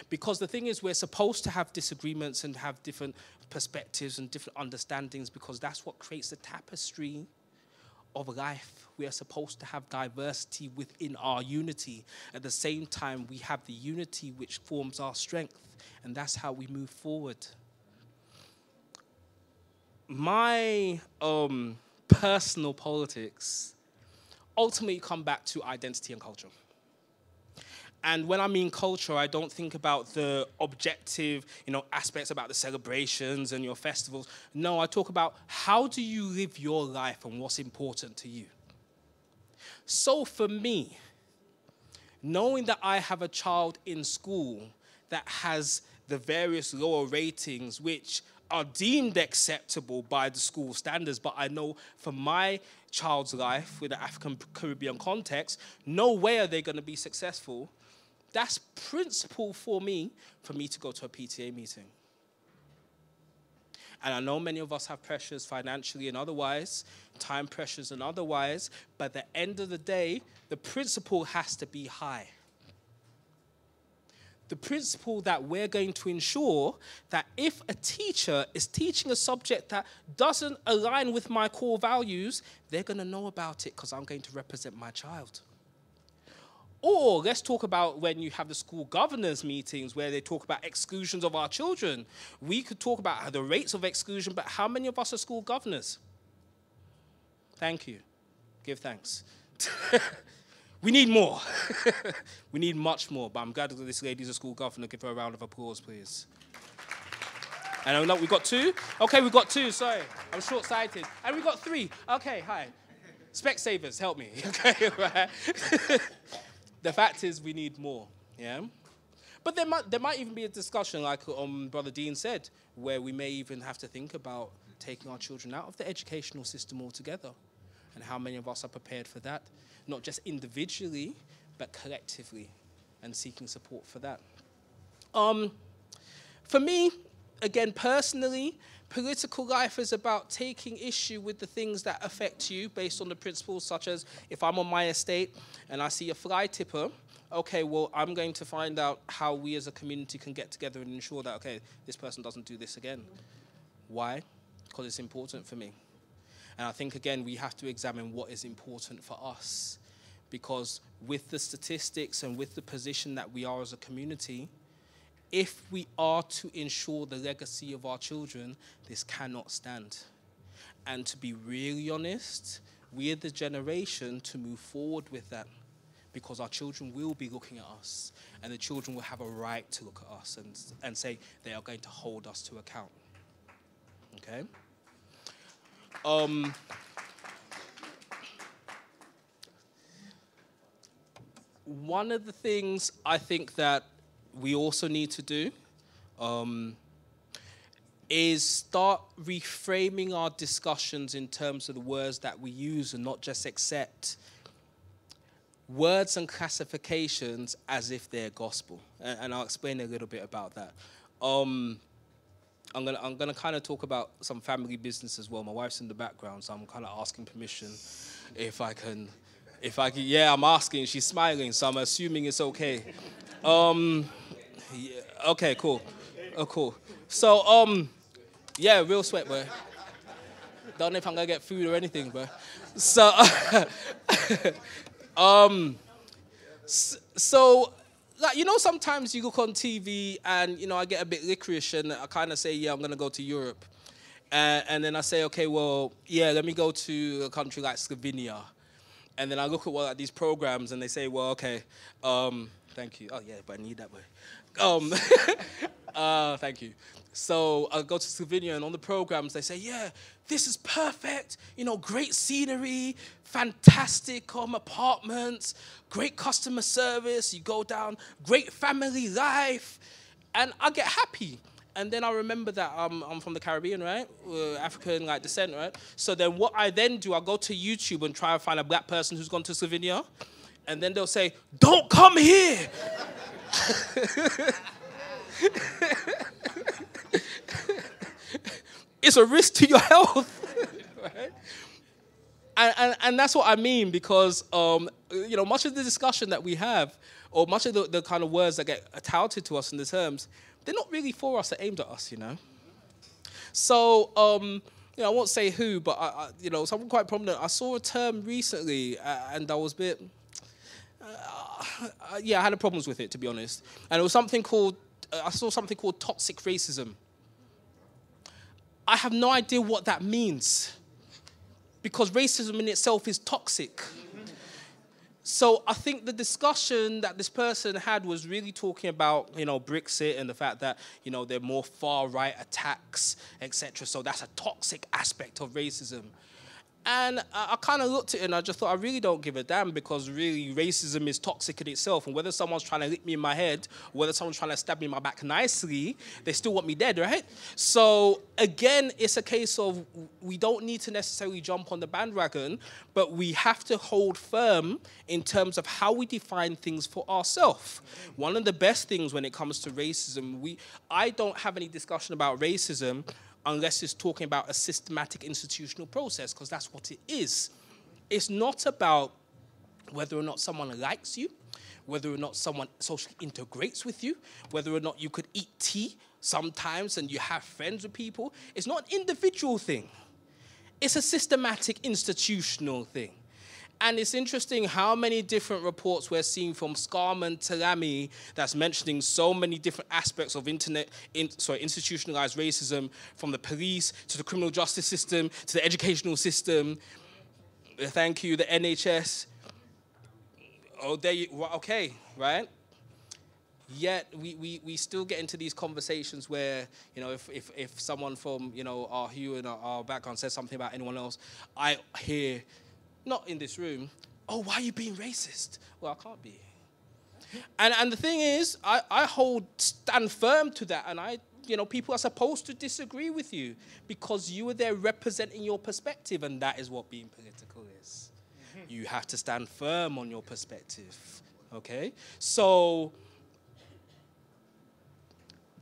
Because the thing is, we're supposed to have disagreements and have different perspectives and different understandings, because that's what creates the tapestry of life. We are supposed to have diversity within our unity. At the same time, we have the unity which forms our strength, and that's how we move forward. My personal politics ultimately come back to identity and culture. And when I mean culture, I don't think about the objective, aspects about the celebrations and your festivals. No, I talk about how do you live your life and what's important to you. So for me, knowing that I have a child in school that has the various lower ratings which are deemed acceptable by the school standards, but I know for my child's life with the African Caribbean context, no way are they going to be successful. That's principle for me to go to a PTA meeting. And I know many of us have pressures financially and otherwise, time pressures and otherwise, but at the end of the day, the principle has to be high. The principle that we're going to ensure that if a teacher is teaching a subject that doesn't align with my core values, they're going to know about it because I'm going to represent my child. Or let's talk about when you have the school governors meetings where they talk about exclusions of our children. We could talk about the rates of exclusion, but how many of us are school governors? Thank you. Give thanks. We need more. We need much more, but I'm glad that this lady's a school governor. Give her a round of applause, please. And we've got two? Okay, we've got two, sorry. I'm short-sighted. And we've got three. Okay, hi. Specsavers, help me. Okay, right. The fact is we need more, yeah? But there might even be a discussion, like Brother Dean said, where we may even have to think about taking our children out of the educational system altogether. And how many of us are prepared for that? Not just individually, but collectively, and seeking support for that. For me, again, personally, political life is about taking issue with the things that affect you based on the principles, such as if I'm on my estate and I see a fly tipper, okay, well, I'm going to find out how we as a community can get together and ensure that, okay, this person doesn't do this again. Why? Because it's important for me. And I think, again, we have to examine what is important for us. Because with the statistics and with the position that we are as a community, if we are to ensure the legacy of our children, this cannot stand. And to be really honest, we are the generation to move forward with that, because our children will be looking at us, and the children will have a right to look at us and say they are going to hold us to account. Okay? One of the things I think that we also need to do is start reframing our discussions in terms of the words that we use, and not just accept words and classifications as if they're gospel. And I'll explain a little bit about that. I'm gonna kind of talk about some family business as well. My wife's in the background, so I'm kind of asking permission if I can. Yeah, I'm asking. She's smiling, so I'm assuming it's okay. Yeah, okay, cool. Oh, cool. So, yeah, real sweat, bro. Don't know if I'm gonna get food or anything, bro. So, so, like, you know, sometimes you look on TV and, you know, I get a bit licorice and I kind of say, yeah, I'm gonna go to Europe. And then I say, okay, well, yeah, let me go to a country like Slovenia. And then I look at like these programs and they say, well, okay, thank you. Oh, yeah, but I need that way. Thank you. So I go to Slovenia and on the programs they say, yeah, this is perfect. You know, great scenery, fantastic apartments, great customer service. You go down, great family life. And I get happy. And then I remember that I'm from the Caribbean, right? African like descent, right? So then what I then do, I go to YouTube and try and find a black person who's gone to Slovenia. And then they'll say, don't come here. It's a risk to your health. Right? And that's what I mean because, you know, much of the discussion that we have, or much of the kind of words that get touted to us in the terms, they're not really for us, they're aimed at us, you know. So, you know, I won't say who, but, you know, someone quite prominent, I saw a term recently, and I was a bit, yeah, I had problems with it, to be honest. And it was something called, I saw something called toxic racism. I have no idea what that means, because racism in itself is toxic. So I think the discussion that this person had was really talking about, you know, Brexit and the fact that, you know, there are more far-right attacks, etc. So that's a toxic aspect of racism. And I kind of looked at it and I just thought, I really don't give a damn because really racism is toxic in itself. And whether someone's trying to lick me in my head, or whether someone's trying to stab me in my back nicely, they still want me dead, right? So again, it's a case of we don't need to necessarily jump on the bandwagon, but we have to hold firm in terms of how we define things for ourselves. One of the best things when it comes to racism, I don't have any discussion about racism unless it's talking about a systematic institutional process, because that's what it is. It's not about whether or not someone likes you, whether or not someone socially integrates with you, whether or not you could eat tea sometimes and you have friends with people. It's not an individual thing. It's a systematic institutional thing. And it's interesting how many different reports we're seeing from Scarman to Lamy that's mentioning so many different aspects of institutionalized racism, from the police to the criminal justice system to the educational system. Thank you, the NHS. Oh, there you, okay, right? Yet we still get into these conversations where, you know, if someone from, you know, our hue and our background says something about anyone else, I hear, not in this room, oh, why are you being racist? Well, I can't be. And the thing is, I stand firm to that, and you know, people are supposed to disagree with you because you are there representing your perspective, and that is what being political is. You have to stand firm on your perspective, okay? So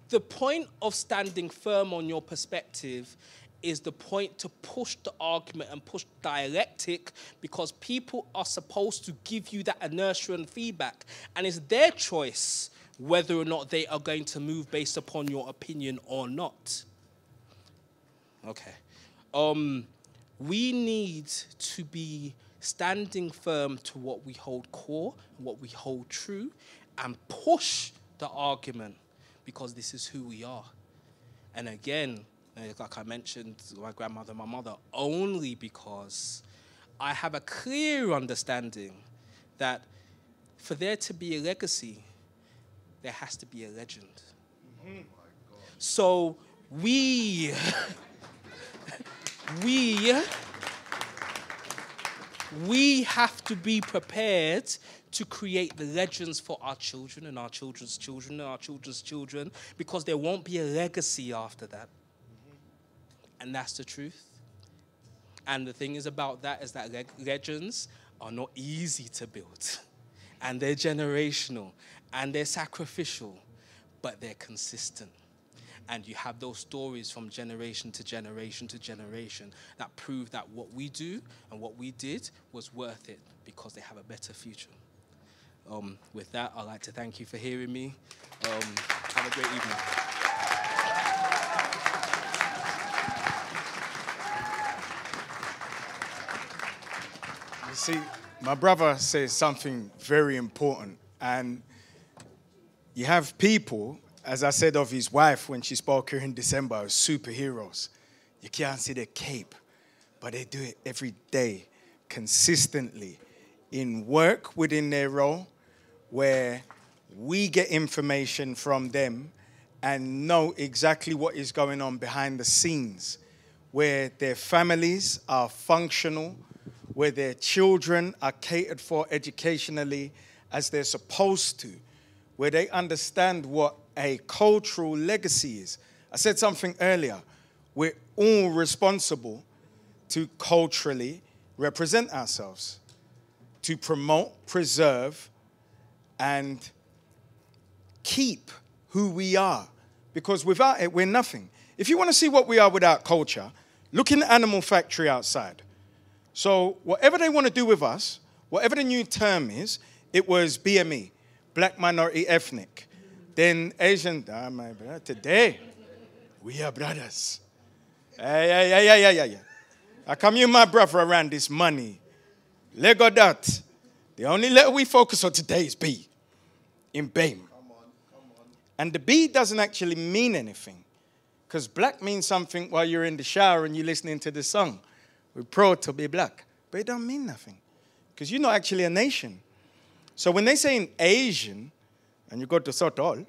the point of standing firm on your perspective is the point to push the argument and push dialectic, because people are supposed to give you that inertia and feedback, and it's their choice whether or not they are going to move based upon your opinion or not. Okay. We need to be standing firm to what we hold core, what we hold true, and push the argument, because this is who we are. And again, like I mentioned, my grandmother, my mother, only because I have a clear understanding that for there to be a legacy, there has to be a legend. Mm-hmm. So we have to be prepared to create the legends for our children and our children's children and our children's children, because there won't be a legacy after that. And that's the truth. And the thing is about that is that legends are not easy to build. And they're generational. And they're sacrificial. But they're consistent. And you have those stories from generation to generation to generation that prove that what we do and what we did was worth it, because they have a better future. With that, I'd like to thank you for hearing me. Have a great evening. See, my brother says something very important. And you have people, as I said of his wife when she spoke here in December, as superheroes. You can't see their cape, but they do it every day, consistently, in work within their role, where we get information from them and know exactly what is going on behind the scenes, where their families are functional, where their children are catered for educationally as they're supposed to, where they understand what a cultural legacy is. I said something earlier. We're all responsible to culturally represent ourselves, to promote, preserve, and keep who we are. Because without it, we're nothing. If you want to see what we are without culture, look in the animal factory outside. So whatever they want to do with us, whatever the new term is, it was BME, Black Minority Ethnic. Then Asian, my brother, today, we are brothers. Yeah. How come you my brother around this money? Lego that. The only letter we focus on today is B, in BAME. Come on. And the B doesn't actually mean anything, because black means something while you're in the shower and you're listening to the song. We're proud to be black. But it don't mean nothing, because you're not actually a nation. So when they say an Asian, and you go to Sotol,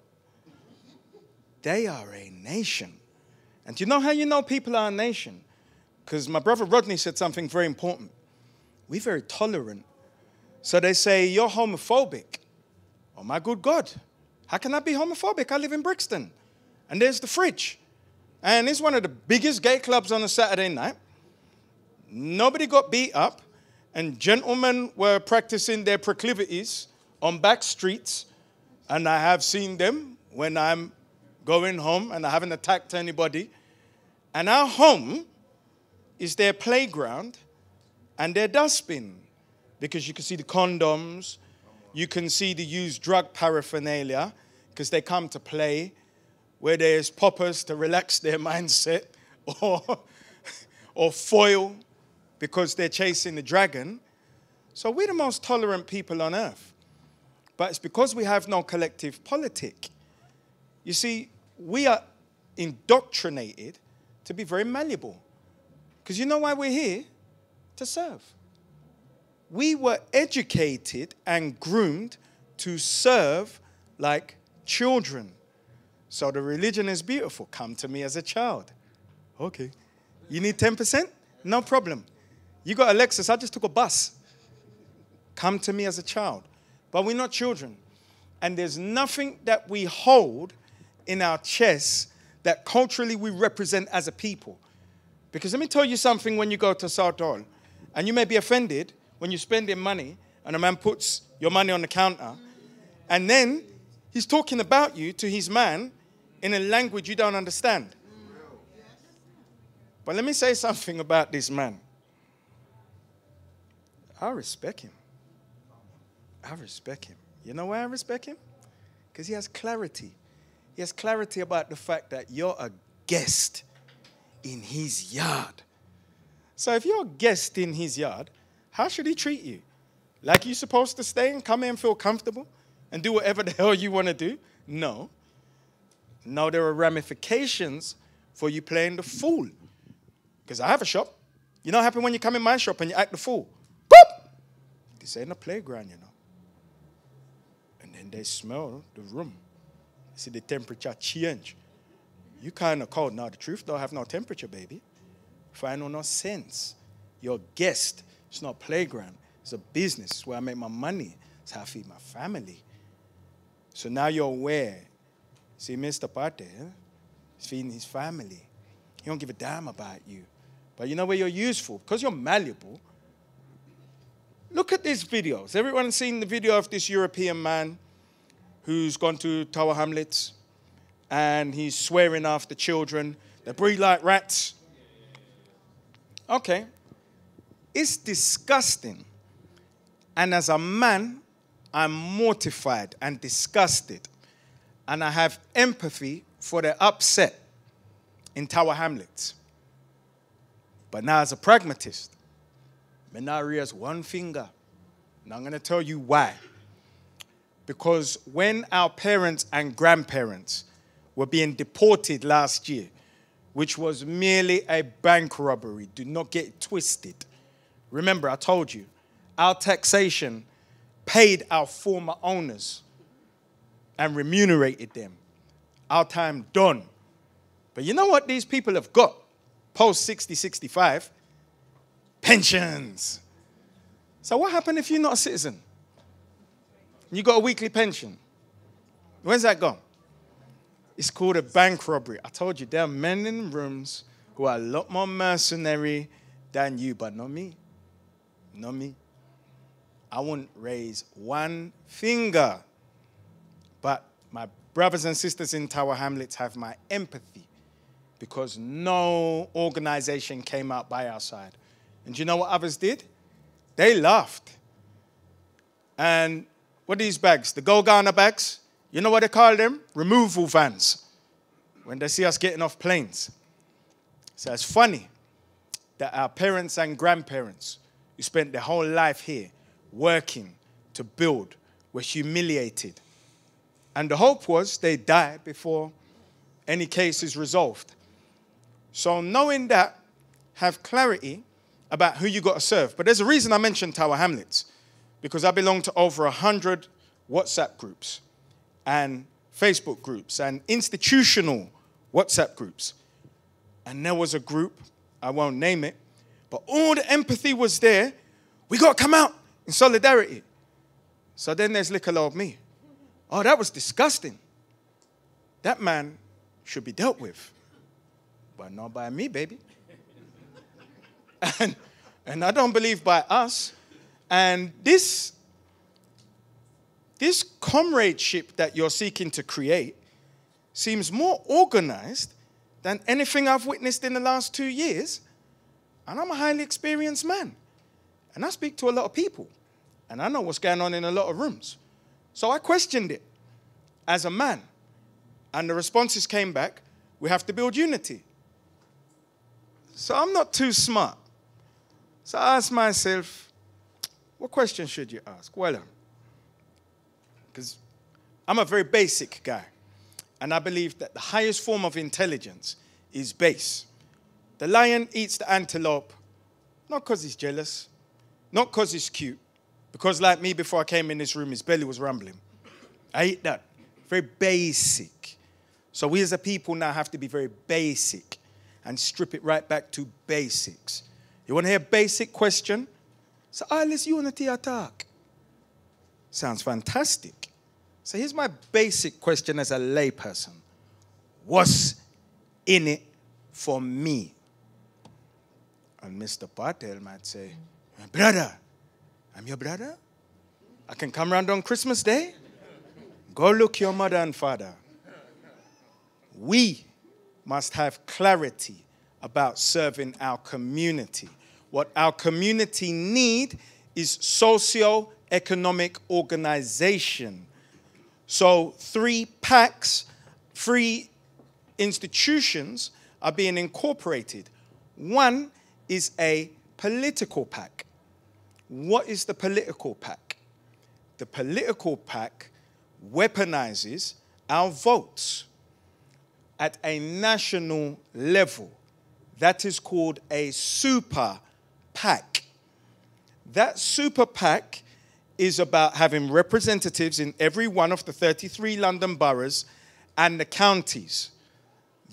they are a nation. And do you know how you know people are a nation? Because my brother Rodney said something very important. We're very tolerant. So they say, you're homophobic. Oh, my good God. How can I be homophobic? I live in Brixton. And there's the Fridge. And it's one of the biggest gay clubs on a Saturday night. Nobody got beat up. And gentlemen were practicing their proclivities on back streets. And I have seen them when I'm going home and I haven't attacked anybody. And our home is their playground and their dustbin. Because you can see the condoms, you can see the used drug paraphernalia, because they come to play, where there's poppers to relax their mindset, or foil, because they're chasing the dragon. So we're the most tolerant people on earth. But it's because we have no collective politic. You see, we are indoctrinated to be very malleable. Because you know why we're here? To serve. We were educated and groomed to serve like children. So the religion is beautiful. Come to me as a child. Okay. You need 10%? No problem. You got a Lexus, I just took a bus. Come to me as a child. But we're not children. And there's nothing that we hold in our chests that culturally we represent as a people. Because let me tell you something when you go to South Hall, and you may be offended when you're spending money and a man puts your money on the counter, and then he's talking about you to his man in a language you don't understand. But let me say something about this man. I respect him. I respect him. You know why I respect him? Because he has clarity. He has clarity about the fact that you're a guest in his yard. So if you're a guest in his yard, how should he treat you? Like you're supposed to stay and come in and feel comfortable and do whatever the hell you want to do? No. No, there are ramifications for you playing the fool. Because I have a shop. You know what happens when you come in my shop and you act the fool? Boop! This ain't a playground, you know. And then they smell the room. They see the temperature change. You kind of cold. Now, the truth don't have no temperature, baby. Final no sense. You're a guest. It's not a playground. It's a business. It's where I make my money. It's how I feed my family. So now you're aware. See, Mr. Pate, he's feeding his family. He don't give a damn about you. But you know where you're useful? Because you're malleable. Look at these videos. Everyone seen the video of this European man who's gone to Tower Hamlets and he's swearing after children. They breed like rats. Okay. It's disgusting. And as a man, I'm mortified and disgusted. And I have empathy for their upset in Tower Hamlets. But now as a pragmatist, Me not raise one finger. And I'm going to tell you why. Because when our parents and grandparents were being deported last year, which was merely a bank robbery, do not get it twisted. Remember, I told you, our taxation paid our former owners and remunerated them. Our time done. But you know what these people have got? Post 60, 65, pensions. So what happened if you're not a citizen? You got a weekly pension. When's that gone? It's called a bank robbery. I told you, there are men in rooms who are a lot more mercenary than you, but not me. Not me. I wouldn't raise one finger. But my brothers and sisters in Tower Hamlets have my empathy because no organization came out by our side. And do you know what others did? They laughed. And what are these bags? The Go-Ghana bags? You know what they call them? Removal vans. When they see us getting off planes. So it's funny that our parents and grandparents who spent their whole life here working to build were humiliated. And the hope was they die before any case is resolved. So knowing that, have clarity about who you got to serve. But there's a reason I mentioned Tower Hamlets. Because I belong to over 100 WhatsApp groups and Facebook groups and institutional WhatsApp groups. And there was a group, I won't name it, but all the empathy was there. We got to come out in solidarity. So then there's little old me. Oh, that was disgusting. That man should be dealt with. But not by me, baby. And I don't believe by us. And this comradeship that you're seeking to create seems more organized than anything I've witnessed in the last 2 years. And I'm a highly experienced man. And I speak to a lot of people. And I know what's going on in a lot of rooms. So I questioned it as a man. And the responses came back, we have to build unity. So I'm not too smart. So I asked myself, what question should you ask? Well, because I'm a very basic guy. And I believe that the highest form of intelligence is base. The lion eats the antelope, not because he's jealous, not because he's cute, because like me before I came in this room, his belly was rumbling. I eat that. Very basic. So we as a people now have to be very basic and strip it right back to basics. You want to hear a basic question? So, let's unity attack. Sounds fantastic. So here's my basic question as a layperson. What's in it for me? And Mr. Patel might say, brother, I'm your brother? I can come around on Christmas Day? Go look your mother and father. We must have clarity about serving our community. What our community need is socio-economic organization. So 3 packs, 3 institutions are being incorporated. One is a political pack. What is the political pack? The political pack weaponizes our votes at a national level. That is called a super PAC. That super PAC is about having representatives in every one of the 33 London boroughs and the counties.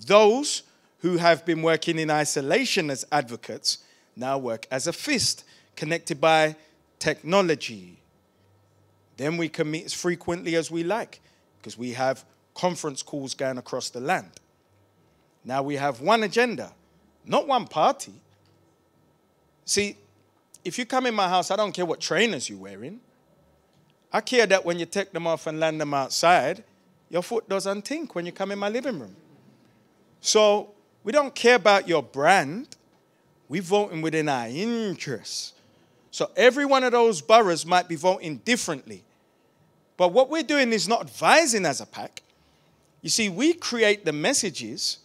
Those who have been working in isolation as advocates now work as a fist, connected by technology. Then we can meet as frequently as we like, because we have conference calls going across the land. Now we have one agenda, not one party. See, if you come in my house, I don't care what trainers you're wearing. I care that when you take them off and land them outside, your foot doesn't tink when you come in my living room. So we don't care about your brand. We're voting within our interests. So every one of those boroughs might be voting differently. But what we're doing is not advising as a pack. You see, we create the messages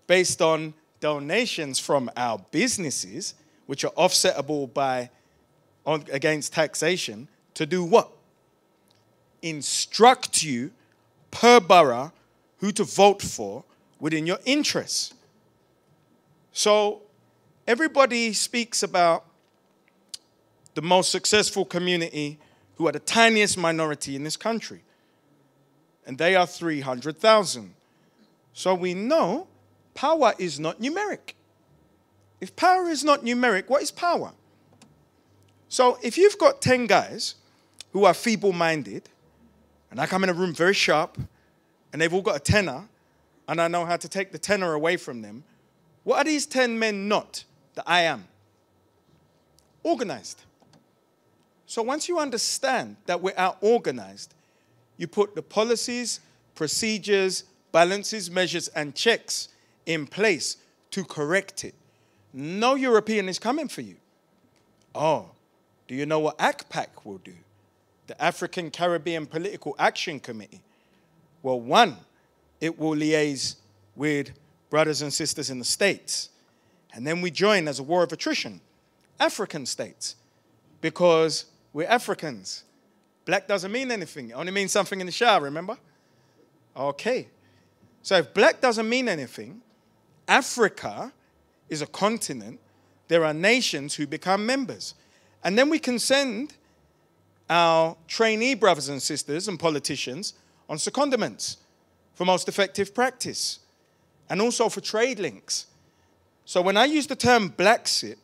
based on donations from our businesses, which are offsettable by against taxation to do what? Instruct you per borough who to vote for within your interests. So everybody speaks about the most successful community who are the tiniest minority in this country. And they are 300,000. So we know power is not numeric. If power is not numeric, what is power? So if you've got 10 guys who are feeble-minded, and I come in a room very sharp, and they've all got a tenner, and I know how to take the tenner away from them, what are these 10 men not that I am? Organized. So once you understand that we're out-organized, you put the policies, procedures, balances, measures, and checks in place to correct it. No European is coming for you. Oh, do you know what ACPAC will do? The African Caribbean Political Action Committee. Well, one, it will liaise with brothers and sisters in the States. And then we join as a war of attrition, African states, because we're Africans. Black doesn't mean anything. It only means something in the shower, remember? Okay. So if black doesn't mean anything, Africa is a continent. There are nations who become members. And then we can send our trainee brothers and sisters and politicians on secondments for most effective practice and also for trade links. So when I use the term Blaxit,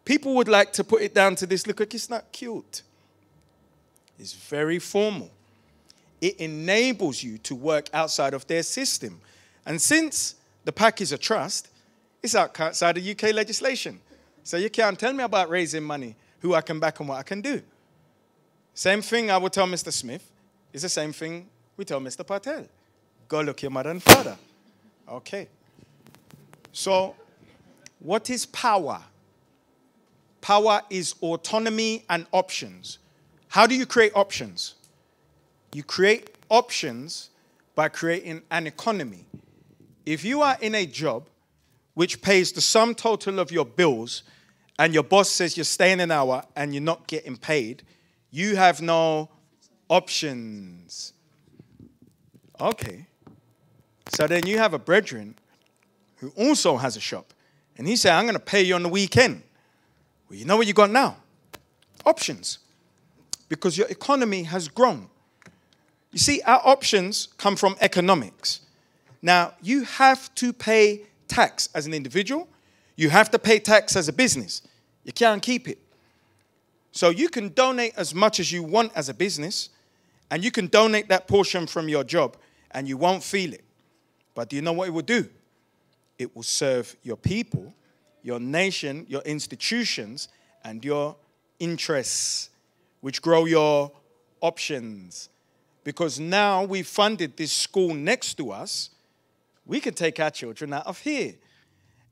people would like to put it down to this, look, it's not cute. It's very formal. It enables you to work outside of their system. And since the pack is a trust, it's outside of UK legislation. So you can't tell me about raising money, who I can back and what I can do. Same thing I would tell Mr. Smith is the same thing we tell Mr. Patel. Go look your mother and father. Okay. So what is power? Power is autonomy and options. How do you create options? You create options by creating an economy. If you are in a job which pays the sum total of your bills and your boss says you're staying an hour and you're not getting paid, you have no options. Okay. So then you have a brethren who also has a shop. And he said, I'm going to pay you on the weekend. Well, you know what you got now? Options. Because your economy has grown. You see, our options come from economics. Now, you have to pay tax as an individual. You have to pay tax as a business. You can't keep it. So you can donate as much as you want as a business, and you can donate that portion from your job, and you won't feel it. But do you know what it will do? It will serve your people, your nation, your institutions, and your interests, which grow your options. Because now we've funded this school next to us, we can take our children out of here.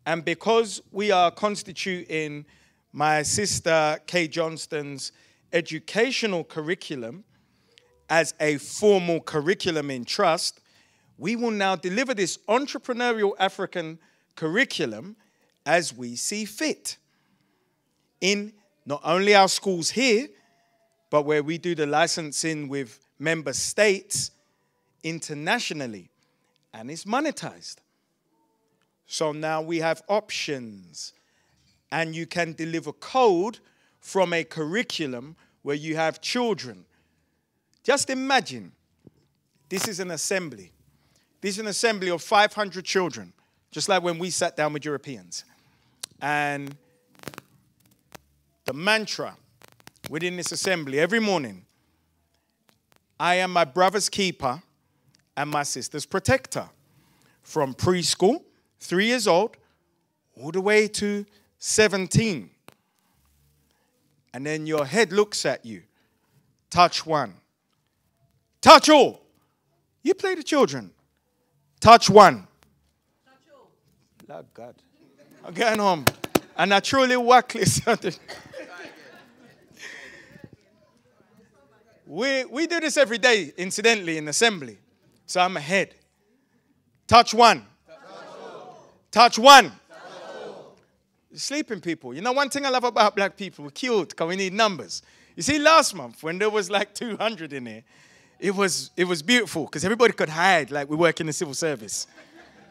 And because we are constituting my sister Kay Johnston's educational curriculum as a formal curriculum in trust, we will now deliver this entrepreneurial African curriculum as we see fit in not only our schools here, but where we do the licensing with member states internationally, and it's monetized. So now we have options, and you can deliver code from a curriculum where you have children. Just imagine, this is an assembly. This is an assembly of 500 children, just like when we sat down with Europeans. And the mantra within this assembly every morning, I am my brother's keeper and my sister's protector. From preschool, 3 years old, all the way to 17. And then your head looks at you. Touch one. Touch all. You play the children. Touch one. Touch all. Lord God. I'm getting home. And I truly wackless. We do this every day, incidentally, in assembly. So I'm ahead. Touch one. Touch one. Sleeping people. You know, one thing I love about black people, we're cute because we need numbers. You see, last month when there was like 200 in here, it was beautiful because everybody could hide like we work in the civil service.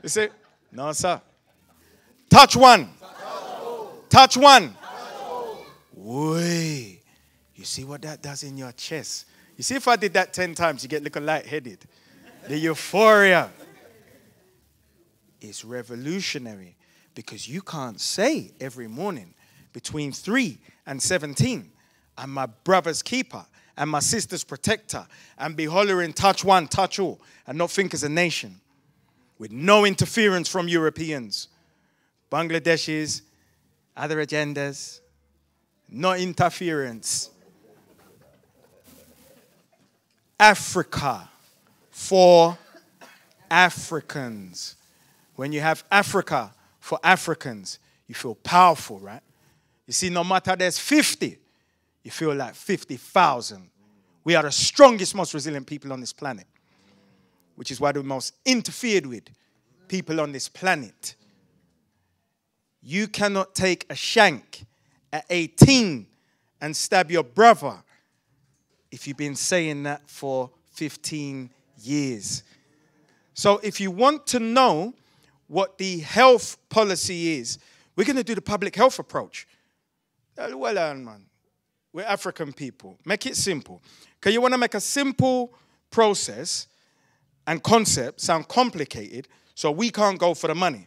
You see? No, sir. Touch one. Touch one. Wait. You see what that does in your chest? You see, if I did that 10 times, you get a little lightheaded. The euphoria is revolutionary because you can't say every morning between 3 and 17, I'm my brother's keeper and my sister's protector, and be hollering, touch one, touch all, and not think as a nation with no interference from Europeans, Bangladeshis, other agendas, no interference. Africa for Africans. When you have Africa for Africans, you feel powerful, right? You see, no matter there's 50, you feel like 50,000. We are the strongest, most resilient people on this planet, which is why the most interfered with people on this planet. You cannot take a shank at 18 and stab your brother if you've been saying that for 15 years. So if you want to know what the health policy is, we're going to do the public health approach. Well done, man. We're African people. Make it simple. Because you want to make a simple process and concept sound complicated, so we can't go for the money.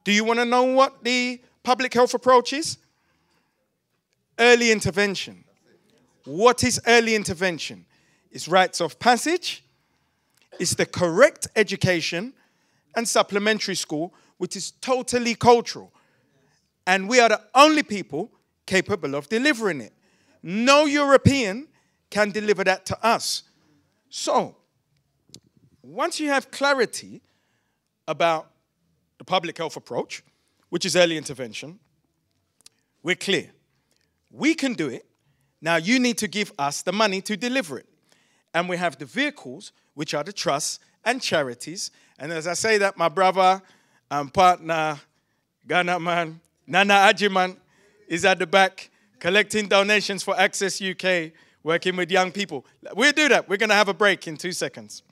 Do you want to know what the public health approach is? Early intervention. What is early intervention? It's rites of passage, it's the correct education, and supplementary school, which is totally cultural. And we are the only people capable of delivering it. No European can deliver that to us. So, once you have clarity about the public health approach, which is early intervention, we're clear. We can do it. Now you need to give us the money to deliver it. And we have the vehicles, which are the trusts and charities. And as I say that, my brother and partner, Ghana man, Nana Ajiman, is at the back collecting donations for Access UK, working with young people. We'll do that. We're going to have a break in 2 seconds.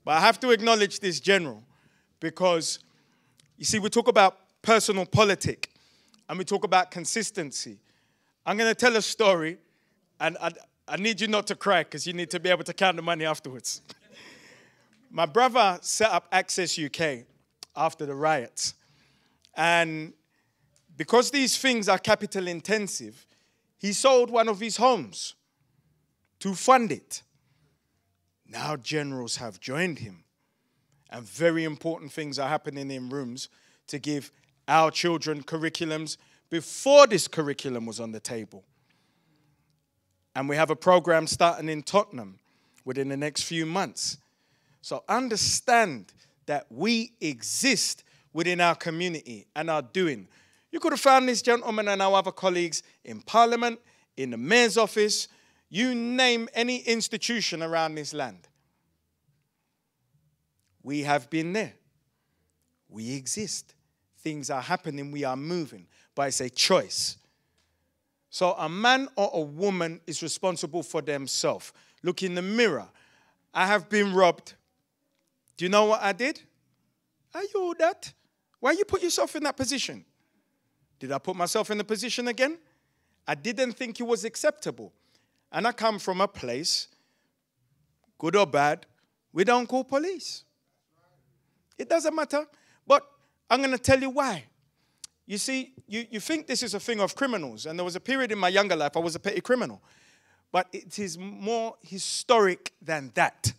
But I have to acknowledge this general because, you see, we talk about personal politic and we talk about consistency. I'm going to tell a story, and I need you not to cry because you need to be able to count the money afterwards. My brother set up Access UK after the riots. And because these things are capital intensive, he sold one of his homes to fund it. Now generals have joined him. And very important things are happening in rooms to give our children curriculums before this curriculum was on the table. And we have a program starting in Tottenham within the next few months. So understand that we exist within our community and are doing. You could have found this gentleman and our other colleagues in Parliament, in the Mayor's office, you name any institution around this land. We have been there. We exist. Things are happening, we are moving. But it's a choice. So a man or a woman is responsible for themselves. Look in the mirror. I have been robbed. Do you know what I did? Are you all that? Why you put yourself in that position? Did I put myself in the position again? I didn't think it was acceptable. And I come from a place, good or bad, we don't call police. It doesn't matter. But I'm going to tell you why. You see, you think this is a thing of criminals. And there was a period in my younger life I was a petty criminal. But it is more historic than that.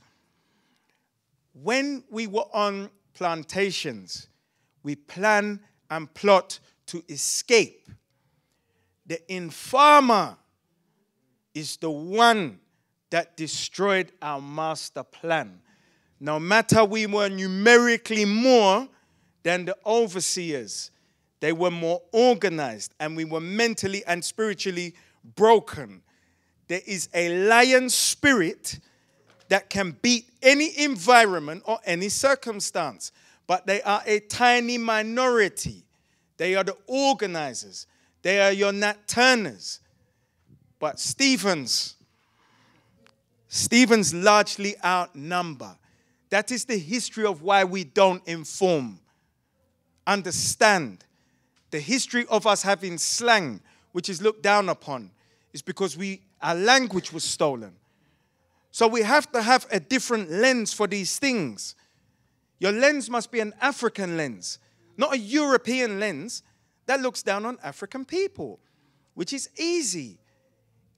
When we were on plantations, we plan and plot to escape. The informer is the one that destroyed our master plan. No matter we were numerically more than the overseers, they were more organized, and we were mentally and spiritually broken. There is a lion spirit that can beat any environment or any circumstance, but they are a tiny minority. They are the organizers. They are your Nat Turners. But Stephens largely outnumber. That is the history of why we don't inform. Understand. The history of us having slang, which is looked down upon, is because our language was stolen. So we have to have a different lens for these things. Your lens must be an African lens, not a European lens that looks down on African people, which is easy.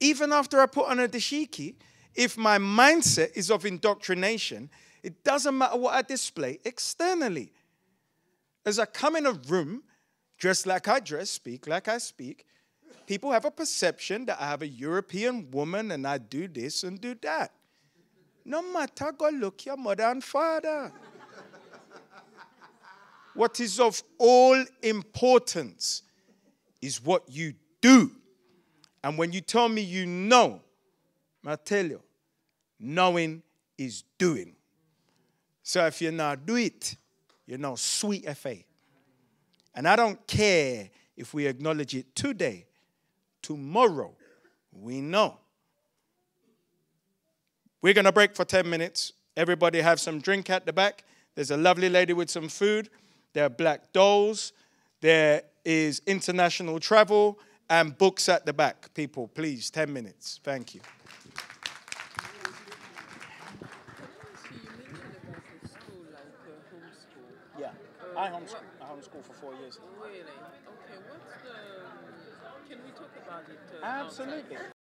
Even after I put on a dashiki, if my mindset is of indoctrination, it doesn't matter what I display externally. As I come in a room, dress like I dress, speak like I speak, people have a perception that I have a European woman and I do this and do that. No matter, go look your mother and father. What is of all importance is what you do. And when you tell me you know, I tell you, knowing is doing. So if you not do it, you're not sweet FA. And I don't care if we acknowledge it today. Tomorrow, we know. We're going to break for 10 minutes. Everybody have some drink at the back. There's a lovely lady with some food. There are black dolls. There is international travel and books at the back. People, please, 10 minutes. Thank you. Yeah, I homeschool for 4 years. Really? Okay, can we talk about it? Absolutely.